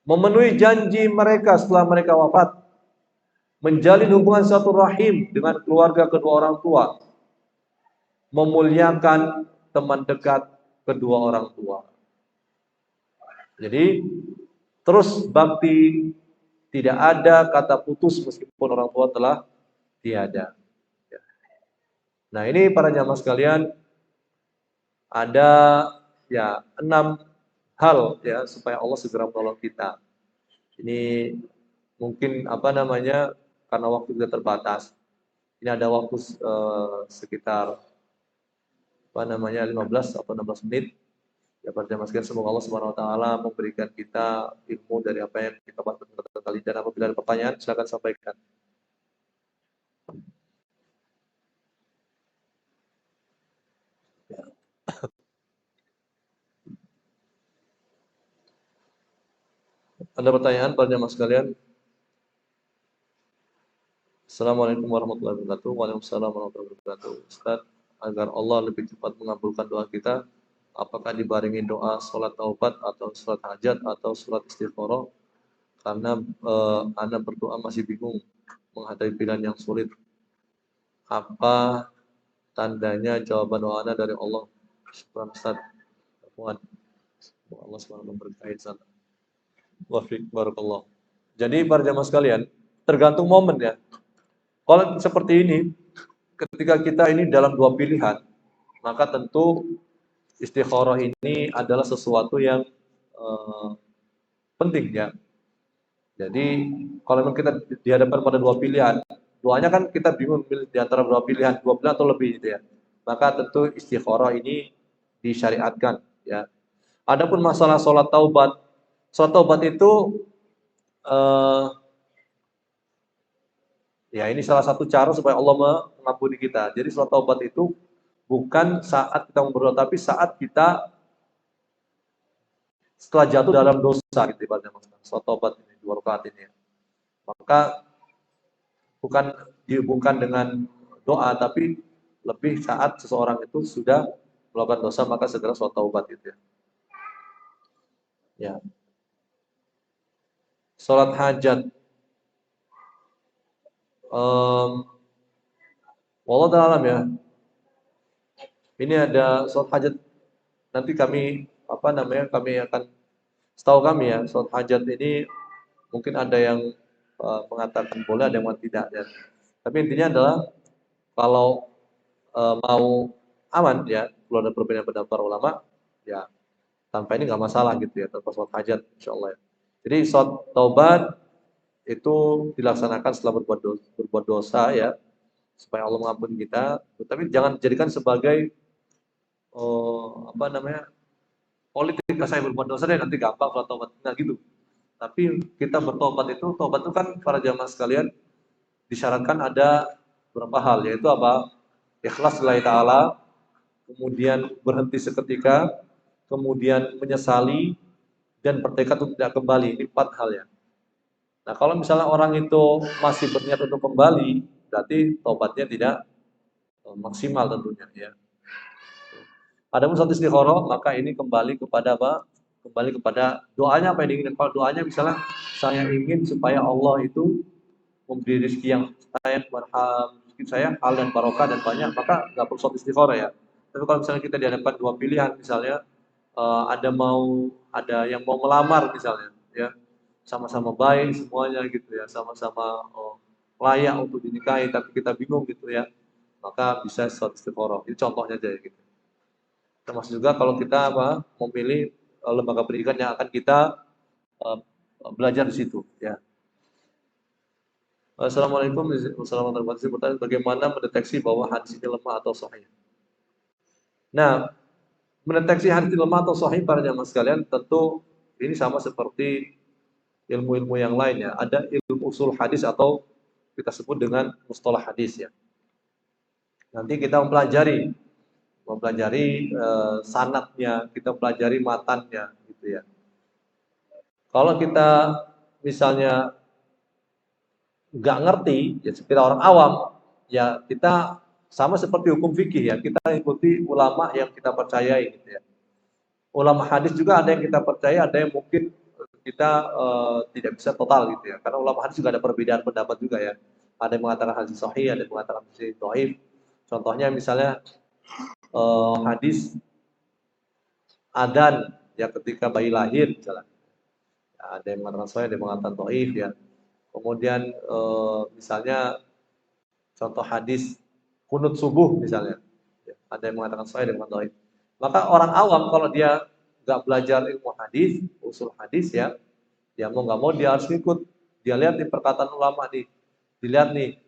memenuhi janji mereka setelah mereka wafat, menjalin hubungan silaturahim dengan keluarga kedua orang tua, memuliakan teman dekat kedua orang tua. Jadi terus bakti, tidak ada kata putus meskipun orang tua telah tiada. Nah ini para jamaah sekalian, ada ya 6 hal ya supaya Allah segera menolong kita. Ini mungkin karena waktu kita terbatas. Ini ada waktu sekitar 15 atau 16 menit. Ya para jamaah sekalian, semoga Allah Subhanahu wa taala memberikan kita ilmu dari apa yang kita bahas pada kali ini. Dan apabila ada pertanyaan silakan sampaikan. Ya. Ada pertanyaan para jamaah sekalian? Assalamualaikum warahmatullahi wabarakatuh. Waalaikumsalam warahmatullahi wabarakatuh. Ustaz, agar Allah lebih cepat mengabulkan doa kita, apakah dibarengi doa sholat taubat atau sholat hajat atau sholat istighfarah? Karena Anda berdoa masih bingung menghadapi pilihan yang sulit. Apa tandanya jawaban doa Anda dari Allah? Syukran Ustaz. Allah SWT memberkahi sana. Wafiq barakallah. Jadi para jamaah sekalian, tergantung momen ya. Kalau seperti ini, ketika kita ini dalam dua pilihan, maka tentu istikharah ini adalah sesuatu yang penting ya. Jadi kalau memang kita dihadapkan pada dua pilihan, doanya kan kita bingung di antara dua pilihan atau lebih gitu ya. Maka tentu istikharah ini disyariatkan ya. Adapun masalah sholat taubat itu ya ini salah satu cara supaya Allah mengampuni kita. Jadi sholat taubat itu bukan saat kita berdoa, tapi saat kita setelah jatuh dalam dosa gitu ibaratnya. Sholat taubat ini, 2 rakaat ini. Maka bukan dihubungkan dengan doa, tapi lebih saat seseorang itu sudah melakukan dosa maka segera sholat taubat gitu ya. Ya. Sholat hajat. Wallahu ta'ala alam ya. Ini ada sholat hajat. Nanti kami kami akan, setahu kami ya, sholat hajat ini mungkin ada yang mengatakan boleh, ada yang mengatakan tidak ya. Tapi intinya adalah kalau mau aman ya, kalau ada perbedaan pendapat para ulama ya, tanpa ini nggak masalah gitu ya, tanpa sholat hajat insyaallah ya. Jadi sholat taubat itu dilaksanakan setelah berbuat dosa ya, supaya Allah mengampuni kita, tapi jangan jadikan sebagai apa namanya, politik. Saya berbuat dosa deh nanti gampang kalau taubat, nah gitu. Tapi kita bertobat itu, tobat itu kan para jamaah sekalian disyaratkan ada beberapa hal, yaitu apa? Ikhlas lillahi ta'ala, kemudian berhenti seketika, kemudian menyesali, dan bertekad untuk tidak kembali. Ini 4 hal ya. Nah, kalau misalnya orang itu masih berniat untuk kembali, berarti tobatnya tidak maksimal tentunya ya. Adapun saat istikharah, maka ini kembali kepada apa? Kembali kepada doanya, apa yang diinginkan. Kalau doanya misalnya saya ingin supaya Allah itu memberi rezeki yang saya rezeki saya hal dan barokah dan banyak, maka nggak perlu sholat istikharah ya. Tapi kalau misalnya kita dihadapkan dua pilihan, misalnya ada yang mau melamar misalnya, ya sama-sama baik semuanya gitu ya, sama-sama layak untuk dinikahi, tapi kita bingung gitu ya, maka bisa sholat istikharah. Ini contohnya aja ya gitu. Termasuk juga kalau kita memilih lembaga pendidikan yang akan kita uh, belajar di situ ya. Assalamualaikum warahmatullahi wabarakatuh. Bagaimana mendeteksi bahwa hadis ini lemah atau sahih? Nah, mendeteksi hadis ini lemah atau sahih para jamaah sekalian, tentu ini sama seperti ilmu-ilmu yang lainnya. Ada ilmu usul hadis atau kita sebut dengan mustalah hadis ya. Nanti kita mempelajari sanadnya, kita pelajari matannya gitu ya. Kalau kita misalnya nggak ngerti, ya seperti orang awam, ya kita sama seperti hukum fikih ya, kita ikuti ulama yang kita percayai gitu ya. Ulama hadis juga ada yang kita percaya, ada yang mungkin kita tidak bisa total gitu ya. Karena ulama hadis juga ada perbedaan pendapat juga ya. Ada yang mengatakan hadis sahih, ada yang mengatakan hadis dhaif. Contohnya misalnya hadis adzan ya ketika bayi lahir misalnya. Ya, ada yang mengatakan sahih, ada yang mengatakan dhaif ya. Kemudian misalnya contoh hadis kunut subuh misalnya, ya, ada yang mengatakan sahih, ada yang mengatakan dhaif. Maka orang awam kalau dia nggak belajar ilmu hadis, usul hadis ya, ya mau nggak mau dia harus ikut. Dia lihat nih perkataan ulama nih, dilihat nih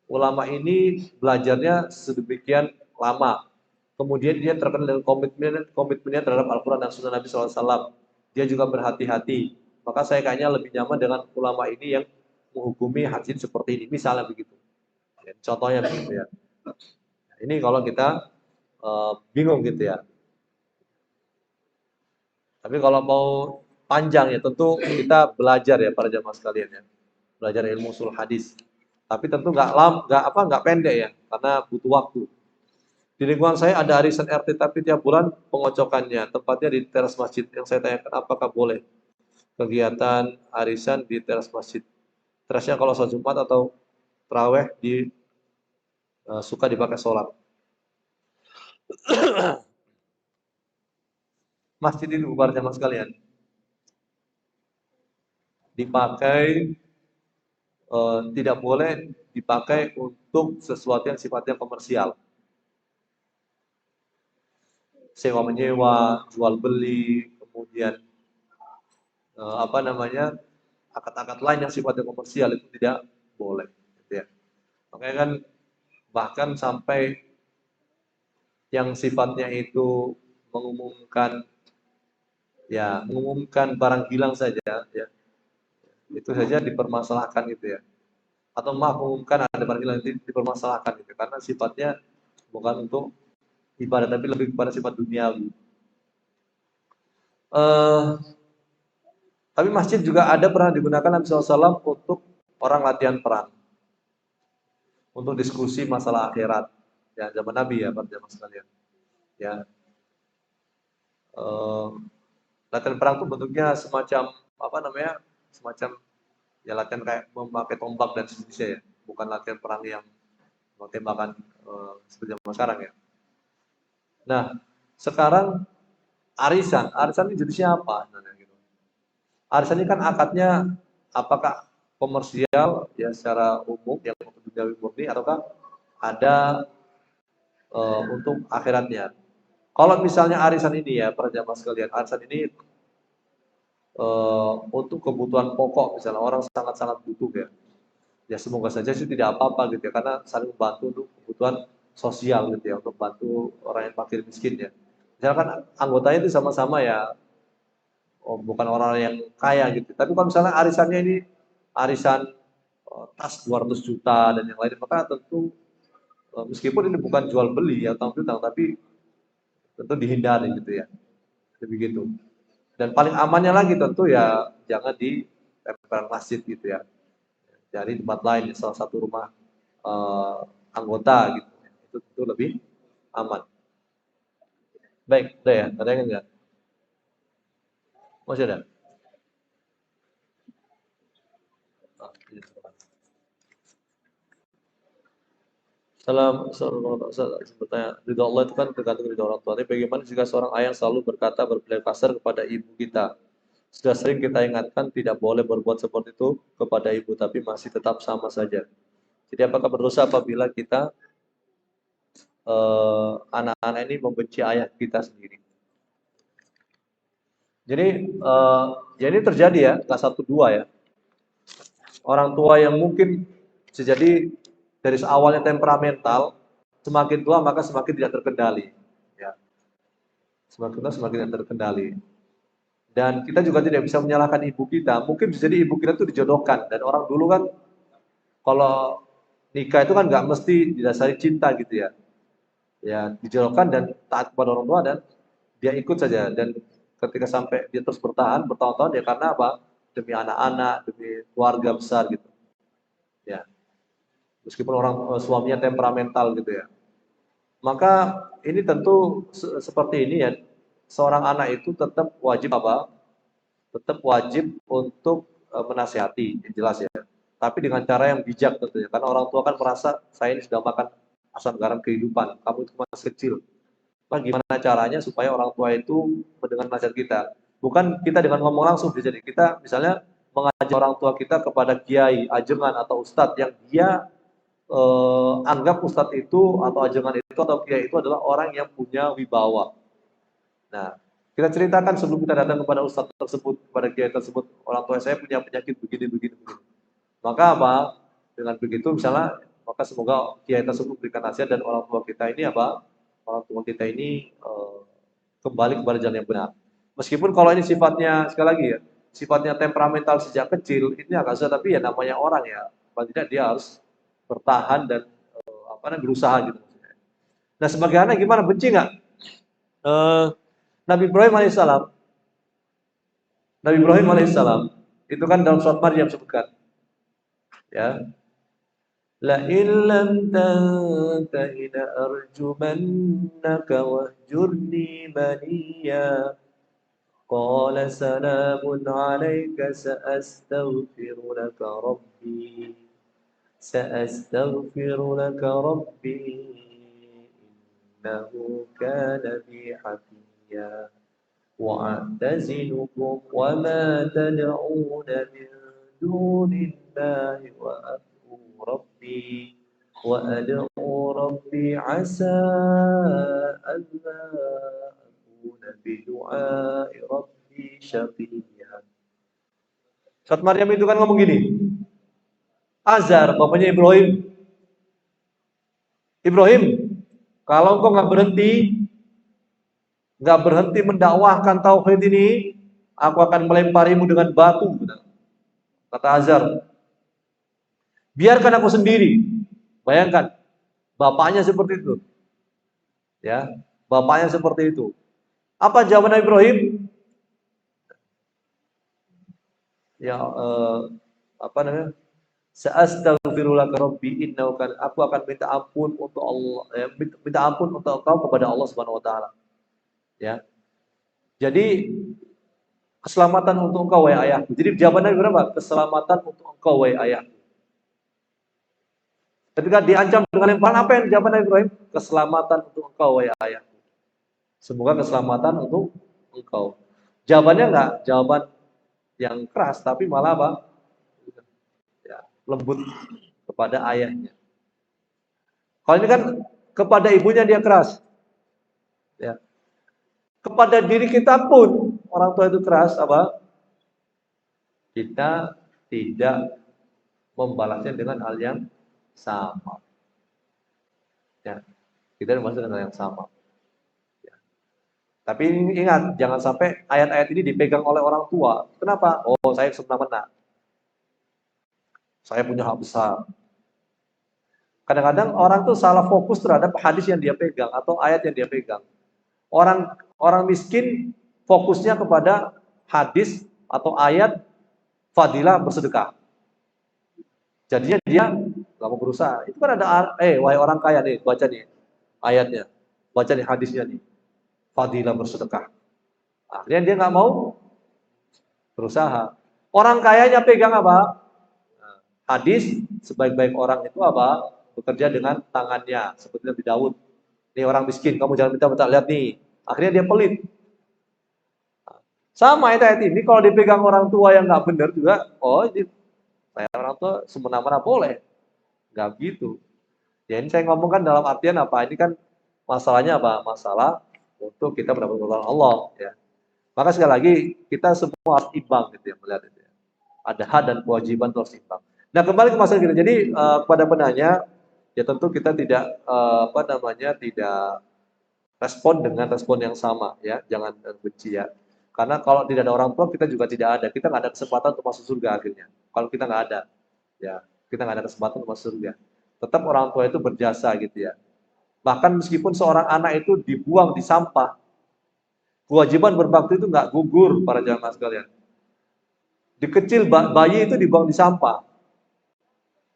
ulama ini belajarnya sedemikian lama, kemudian dia terkenal dengan komitmennya terhadap Al-Quran dan Sunnah Nabi SAW. Dia juga berhati-hati. Maka saya kayaknya lebih nyaman dengan ulama ini yang menghukumi hadis seperti ini, misalnya begitu. Contohnya begitu ya. Ini kalau kita bingung gitu ya. Tapi kalau mau panjang ya tentu kita belajar ya para jamaah sekalian ya. Belajar ilmu usul hadis. Tapi tentu nggak pendek ya, karena butuh waktu. Di lingkungan saya ada arisan RT tapi tiap bulan pengocokannya, tempatnya di teras masjid. Yang saya tanyakan apakah boleh kegiatan arisan di teras masjid. Terasnya kalau sholat Jumat atau terawih suka dipakai sholat. Masjid ini para jamaah sekalian dipakai tidak boleh dipakai untuk sesuatu yang sifatnya komersial. Sewa menyewa, jual beli, kemudian akad-akad lain yang sifatnya komersial itu tidak boleh. Gitu ya. Makanya kan bahkan sampai yang sifatnya itu mengumumkan barang hilang saja ya, itu saja dipermasalahkan gitu ya. Atau mengumumkan ada barang hilang dipermasalahkan gitu, karena sifatnya bukan untuk ibadah tapi lebih kepada sifat duniawi. Tapi masjid juga ada pernah digunakan Nabi SAW untuk orang latihan perang, untuk diskusi masalah akhirat. Ya zaman Nabi ya, para jamaah sekalian. Ya, latihan perang itu bentuknya semacam semacam ya latihan kayak memakai tombak dan seterusnya ya, bukan latihan perang yang tembakan seperti zaman sekarang ya. Nah, sekarang arisan ini jenisnya apa? Arisan ini kan akadnya apakah komersial ya secara umum yang untuk duniawi murni, ataukah ada untuk akhiratnya. Kalau misalnya arisan ini ya para jamaah sekalian, arisan ini untuk kebutuhan pokok, misalnya orang sangat-sangat butuh ya. Ya semoga saja sih tidak apa-apa gitu ya, karena saling membantu untuk kebutuhan sosial gitu ya, untuk bantu orang yang fakir miskin ya. Misalkan anggotanya itu sama-sama ya, bukan orang yang kaya gitu. Tapi kalau misalnya arisannya ini arisan tas 200 juta dan yang lain, maka tentu meskipun ini bukan jual beli atau utang, tapi tentu dihindari gitu ya. Begitu. Dan paling amannya lagi tentu ya jangan di tempel masjid gitu ya. Dari tempat lain, salah satu rumah anggota gitu. Itu tentu lebih aman. Baik, udah ya, ada yang enggak? Masih ada? Ah, iya. Bertanya, ridho Allah itu kan tergantung ridho orang tua. Tapi bagaimana jika seorang ayah selalu berkata berbelit kasar kepada ibu kita? Sudah sering kita ingatkan tidak boleh berbuat seperti itu kepada ibu, tapi masih tetap sama saja. Jadi apakah berdosa apabila kita anak-anak ini membenci ayah kita sendiri? Jadi ya ini terjadi ya, nggak satu dua ya. Orang tua yang mungkin bisa jadi dari awalnya temperamental, semakin tua maka semakin tidak terkendali. Ya, semakin tua semakin tidak terkendali. Dan kita juga tidak bisa menyalahkan ibu kita. Mungkin bisa jadi ibu kita itu dijodohkan. Dan orang dulu kan kalau nikah itu kan nggak mesti didasari cinta gitu ya. Ya dijodohkan dan taat kepada orang tua dan dia ikut saja. Dan ketika sampai dia terus bertahan bertahun-tahun ya karena apa? Demi anak-anak, demi keluarga besar gitu. Ya, meskipun orang suaminya temperamental gitu ya. Maka ini tentu seperti ini ya. Seorang anak itu tetap wajib apa? Tetap wajib untuk menasihati, yang jelas ya. Tapi dengan cara yang bijak tentunya. Karena orang tua kan merasa saya ini sudah makan asam garam kehidupan, kamu itu masih kecil. Nah, gimana caranya supaya orang tua itu mendengar nasihat kita? Bukan kita dengan ngomong langsung, jadi kita misalnya mengajak orang tua kita kepada kiai, ajengan atau ustadz yang dia anggap ustadz itu atau ajengan itu atau kiai itu adalah orang yang punya wibawa. Nah, kita ceritakan sebelum kita datang kepada ustadz tersebut, kepada kiai tersebut, orang tua saya punya penyakit begini, begini, begini. Maka apa? Dengan begitu misalnya, maka semoga kiai tersebut berikan nasihat dan orang tua kita ini apa? Orang tua kita ini kembali kepada jalan yang benar. Meskipun kalau ini sifatnya sekali lagi ya, sifatnya temperamental sejak kecil, ini agak susah, tapi ya namanya orang ya, paling tidak dia harus bertahan dan apa namanya berusaha gitu. Nah sebagai anak gimana, benci nggak? Nabi Ibrahim alaihissalam, Nabi Ibrahim alaihissalam itu kan dalam surat Maryam sebutkan, ya, la illam tantahi la arjumannaka wahjurni maliya. Qala salamun alayka sa'astaghfiru laka rabbi innahu kana bi hafiya wa'tazilukum wa ma tad'un min dunillahi wa ad'u rabbi 'asa alla akuna bidu'ai rabbi syaqiya. Surat Maryam itu kan ngomong gini, Azar, bapaknya Ibrahim. Ibrahim, kalau engkau nggak berhenti mendakwahkan tauhid ini, aku akan melemparimu dengan batu. Kata Azar, biarkan aku sendiri. Bayangkan, bapaknya seperti itu, ya, bapaknya seperti itu. Apa jawaban Ibrahim? Ya, apa namanya? Sa'astaghfirulaka rabbi innahu kan, aku akan minta ampun untuk Allah, minta ampun untuk engkau kepada Allah Subhanahu wa taala. Ya. Jadi keselamatan untuk engkau wahai ayahku. Jadi jawabannya berapa? Keselamatan untuk engkau wahai ayahku. Ketika diancam dengan lemparan, apa yang jawaban Ibrahim? Keselamatan untuk engkau wahai ayahku. Semoga keselamatan untuk engkau. Jawabannya enggak jawaban yang keras, tapi malah apa? lembut kepada ayahnya. Kalau ini kan kepada ibunya dia keras. Ya. Kepada diri kita pun orang tua itu keras, apa? Kita tidak membalasnya dengan hal yang sama. Ya. Kita membalasnya dengan hal yang sama. Ya. Tapi ingat, jangan sampai ayat-ayat ini dipegang oleh orang tua. Kenapa? Oh, saya semena-mena. Saya punya hak besar. Kadang-kadang orang tuh salah fokus terhadap hadis yang dia pegang atau ayat yang dia pegang. Orang miskin fokusnya kepada hadis atau ayat fadilah bersedekah. Jadinya dia nggak mau berusaha. Itu kan ada, wahai orang kaya nih, baca nih ayatnya, baca nih hadisnya nih, fadilah bersedekah. Akhirnya dia nggak mau berusaha. Orang kayanya pegang apa? Hadis, sebaik-baik orang itu apa? Bekerja dengan tangannya, seperti Nabi Daud. Nih orang miskin, kamu jangan minta-minta, lihat nih. Akhirnya dia pelit. Sama ayat ini, kalau dipegang orang tua yang nggak benar juga, oh ini saya orang tua semena-mena boleh. Nggak gitu. Ya ini saya ngomong kan dalam artian apa? Ini kan masalahnya apa? Masalah untuk kita mendapat pertolongan Allah. Ya. Maka sekali lagi, kita semua harus imbang gitu ya, melihat itu ya. Ada hak dan kewajiban harus imbang. Nah kembali ke masalah kita. Jadi kepada penanya, ya tentu kita tidak tidak respon dengan respon yang sama ya, jangan benci ya. Karena kalau tidak ada orang tua kita juga tidak ada, kita nggak ada kesempatan untuk masuk surga akhirnya. Kalau kita nggak ada, ya kita nggak ada kesempatan untuk masuk surga. Tetap orang tua itu berjasa gitu ya. Bahkan meskipun seorang anak itu dibuang di sampah, kewajiban berbakti itu nggak gugur para jamaah sekalian. Di kecil bayi itu dibuang di sampah,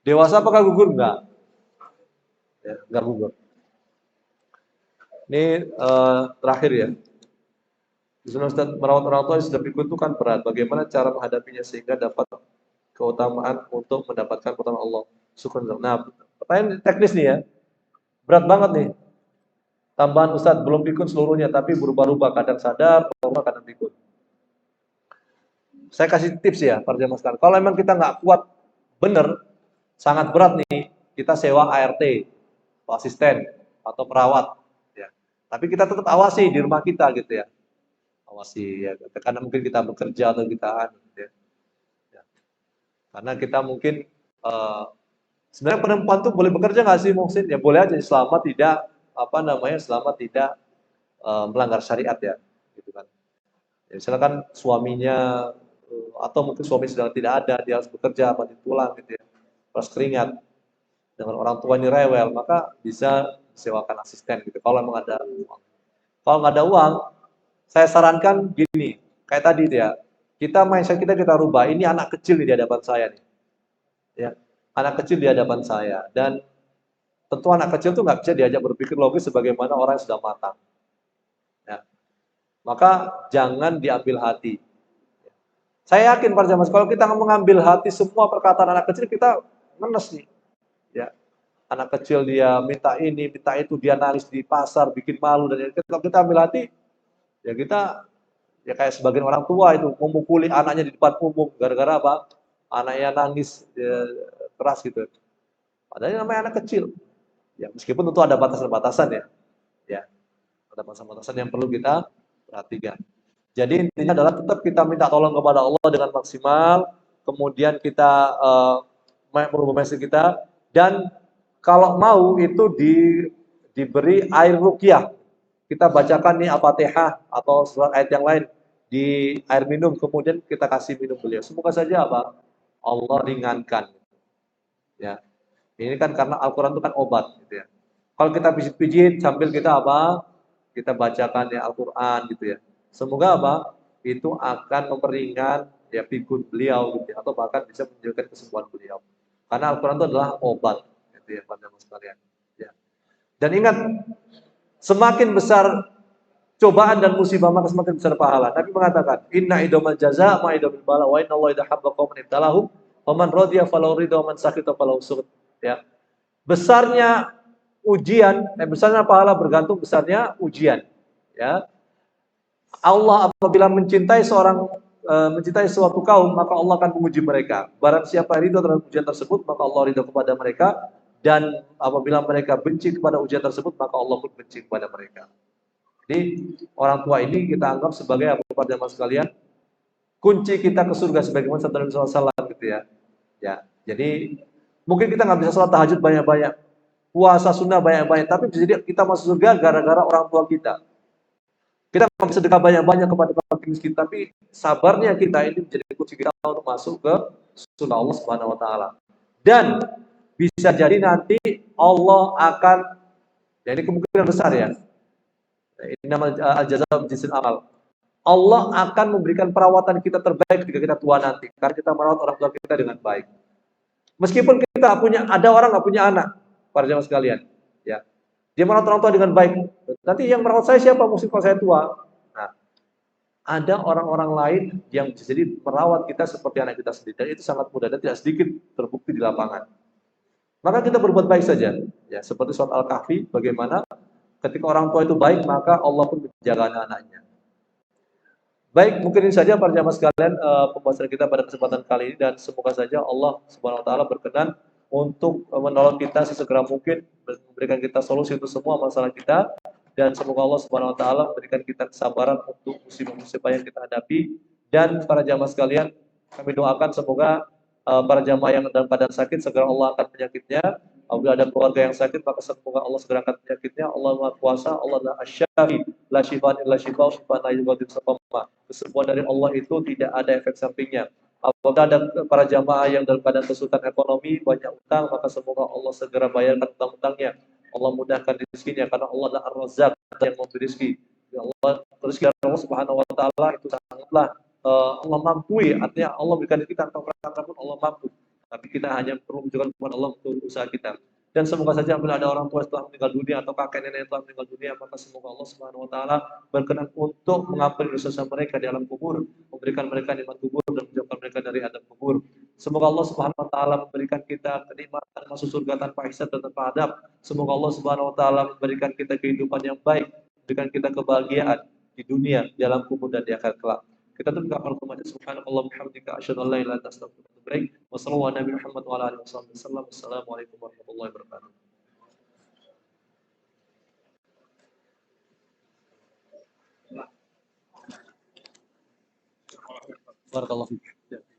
dewasa apakah gugur? Enggak, ya, nggak gugur. Ini terakhir ya. Ustaz, merawat orang tua yang sudah pikun itu kan berat. Bagaimana cara menghadapinya sehingga dapat keutamaan untuk mendapatkan pertolongan Allah? Syukur. Nah, pertanyaan teknis nih ya. Berat banget nih. Tambahan Ustaz, belum pikun seluruhnya, tapi berubah-ubah. Kadang sadar, kadang pikun. Saya kasih tips ya, para jamaah sekalian. Kalau memang kita nggak kuat, bener, sangat berat nih, kita sewa ART, atau asisten, atau perawat. Ya. Tapi kita tetap awasi di rumah kita gitu ya. Awasi ya, karena mungkin kita bekerja atau kita ya. Ya. Karena kita mungkin sebenarnya perempuan tuh boleh bekerja nggak sih Muhsin? Ya boleh aja selama tidak selama tidak melanggar syariat ya, gitu kan. Ya, misalkan suaminya atau mungkin suami sedang tidak ada, dia harus bekerja, mandi tulang gitu ya, harus keringat dengan orang tua ini rewel, maka bisa sewakan asisten gitu. Kalau memang ada uang. Kalau nggak ada uang, saya sarankan gini, kayak tadi ya, kita mindset kita rubah. Ini anak kecil nih di hadapan saya nih, ya, anak kecil di hadapan saya, dan tentu anak kecil tuh nggak bisa diajak berpikir logis sebagaimana orang yang sudah matang. Ya. Maka jangan diambil hati. Saya yakin para jamaah, kalau kita mengambil hati semua perkataan anak kecil, kita ngenes nih. Ya. Anak kecil dia minta ini, minta itu, dia nangis di pasar, bikin malu, dan kalau kita ambil hati, ya kita ya kayak sebagian orang tua itu memukuli anaknya di depan umum gara-gara apa? Anaknya nangis ya, keras gitu. Padahal namanya anak kecil. Ya, meskipun tentu ada batasan-batasan ya. Ya. Ada batasan-batasan yang perlu kita perhatikan. Jadi intinya adalah tetap kita minta tolong kepada Allah dengan maksimal, kemudian kita merubah mindset kita, dan kalau mau itu diberi air ruqyah. Kita bacakan nih Al-Fatihah atau surat ayat yang lain di air minum, kemudian kita kasih minum beliau. Semoga saja apa? Allah ringankan. Ya. Ini kan karena Al-Quran itu kan obat gitu ya. Kalau kita pijit-pijit sambil kita apa? Kita bacakan ya Al-Quran gitu ya. Semoga apa? Itu akan memperingan ya pikun beliau gitu ya, atau bahkan bisa menunjukkan kesembuhan beliau. Karena Al-Quran itu adalah obat gitu ya, pada sekalian. Ya. Dan ingat, semakin besar cobaan dan musibah maka semakin besar pahala. Nabi mengatakan, "Inna idomal jaza ma idomil bala wa inna Allah idza habba qauman ibtalahum wa man radiya falahu ridha wa man sakhita falahu sukhut." Ya. Besarnya ujian, besarnya pahala bergantung besarnya ujian. Ya. Allah apabila mencintai seorang mencintai suatu kaum, maka Allah akan menguji mereka. Barang siapa ridho terhadap ujian tersebut, maka Allah ridho kepada mereka. Dan apabila mereka benci kepada ujian tersebut, maka Allah pun benci kepada mereka. Jadi orang tua ini kita anggap sebagai apa pada jamaah sekalian, kunci kita ke surga sebagaimana sabda Nabi SAW gitu ya. Ya, jadi mungkin kita nggak bisa sholat tahajud banyak-banyak, puasa sunnah banyak-banyak, tapi bisa jadi kita masuk surga gara-gara orang tua kita. Kita nggak bisa sedekah banyak-banyak kepada fakir miskin, tapi sabarnya kita ini menjadi kunci kita untuk masuk ke surga Allah Subhanahu Wa Taala. Dan bisa jadi nanti Allah akan, ya ini kemungkinan besar ya. Ini nama al-jazaa jinsil amal. Allah akan memberikan perawatan kita terbaik ketika kita tua nanti, karena kita merawat orang tua kita dengan baik. Meskipun kita punya, ada orang nggak punya anak, para jemaah sekalian, ya, dia merawat orang tua dengan baik. Nanti yang merawat saya siapa? Mesti kalau saya tua. Nah, ada orang-orang lain yang jadi merawat kita seperti anak kita sendiri, dan itu sangat mudah dan tidak sedikit terbukti di lapangan. Maka kita berbuat baik saja, ya, seperti surat Al-Kahfi, bagaimana ketika orang tua itu baik, maka Allah pun menjaga anak-anaknya. Baik, mungkin ini saja para jamaah sekalian pembahasan kita pada kesempatan kali ini, dan semoga saja Allah Subhanahu Wa Taala berkenan untuk menolong kita sesegera mungkin, memberikan kita solusi untuk semua masalah kita, dan semoga Allah Subhanahu Wa Taala memberikan kita kesabaran untuk musibah-musibah yang kita hadapi. Dan para jamaah sekalian, kami doakan semoga para jamaah yang dalam keadaan sakit segera Allah angkat penyakitnya. Apabila ada keluarga yang sakit, maka semoga Allah segera angkat penyakitnya. Allah Maha Kuasa, Allah adalah Asy-Syafi, la syifaan illa syifaa, syifaan la yughadiru saqama. Kesembuhan dari Allah itu tidak ada efek sampingnya. Apabila ada para jamaah yang dalam keadaan kesulitan ekonomi, banyak utang, maka semoga Allah segera bayarkan utang-utangnya. Allah mudahkan rezekinya, karena Allah adalah Ar-Razzaq yang memberi rezeki. Ya Allah, rezeki Allah Subhanahu Wa Taala itu sangatlah Allah mampu, artinya Allah berikan kita atau pun Allah mampu. Tapi kita hanya perlu menunjukkan kepada Allah untuk usaha kita. Dan semoga saja bila ada orang tua setelah meninggal dunia atau kakek nenek yang telah meninggal dunia, maka semoga Allah Subhanahu Wa Taala berkenan untuk mengampuni dosa-dosa mereka di alam kubur, memberikan mereka nikmat kubur dan menjauhkan mereka dari adab kubur. Semoga Allah Subhanahu Wa Taala memberikan kita kenikmatan masuk surga tanpa hisab dan tanpa adab. Semoga Allah Subhanahu Wa Taala memberikan kita kehidupan yang baik, memberikan kita kebahagiaan di dunia, di alam kubur dan di akhirat kelak. Kita tutup kafar kepada subhanallah bihamdika asyhadu an la ilaha illa anta astaghfiruka wa atubu ilaik. Wassallallahu ala nabiyina Muhammad wa ala alihi wasallam. Assalamualaikum warahmatullahi wabarakatuh. Barakallahu fiik.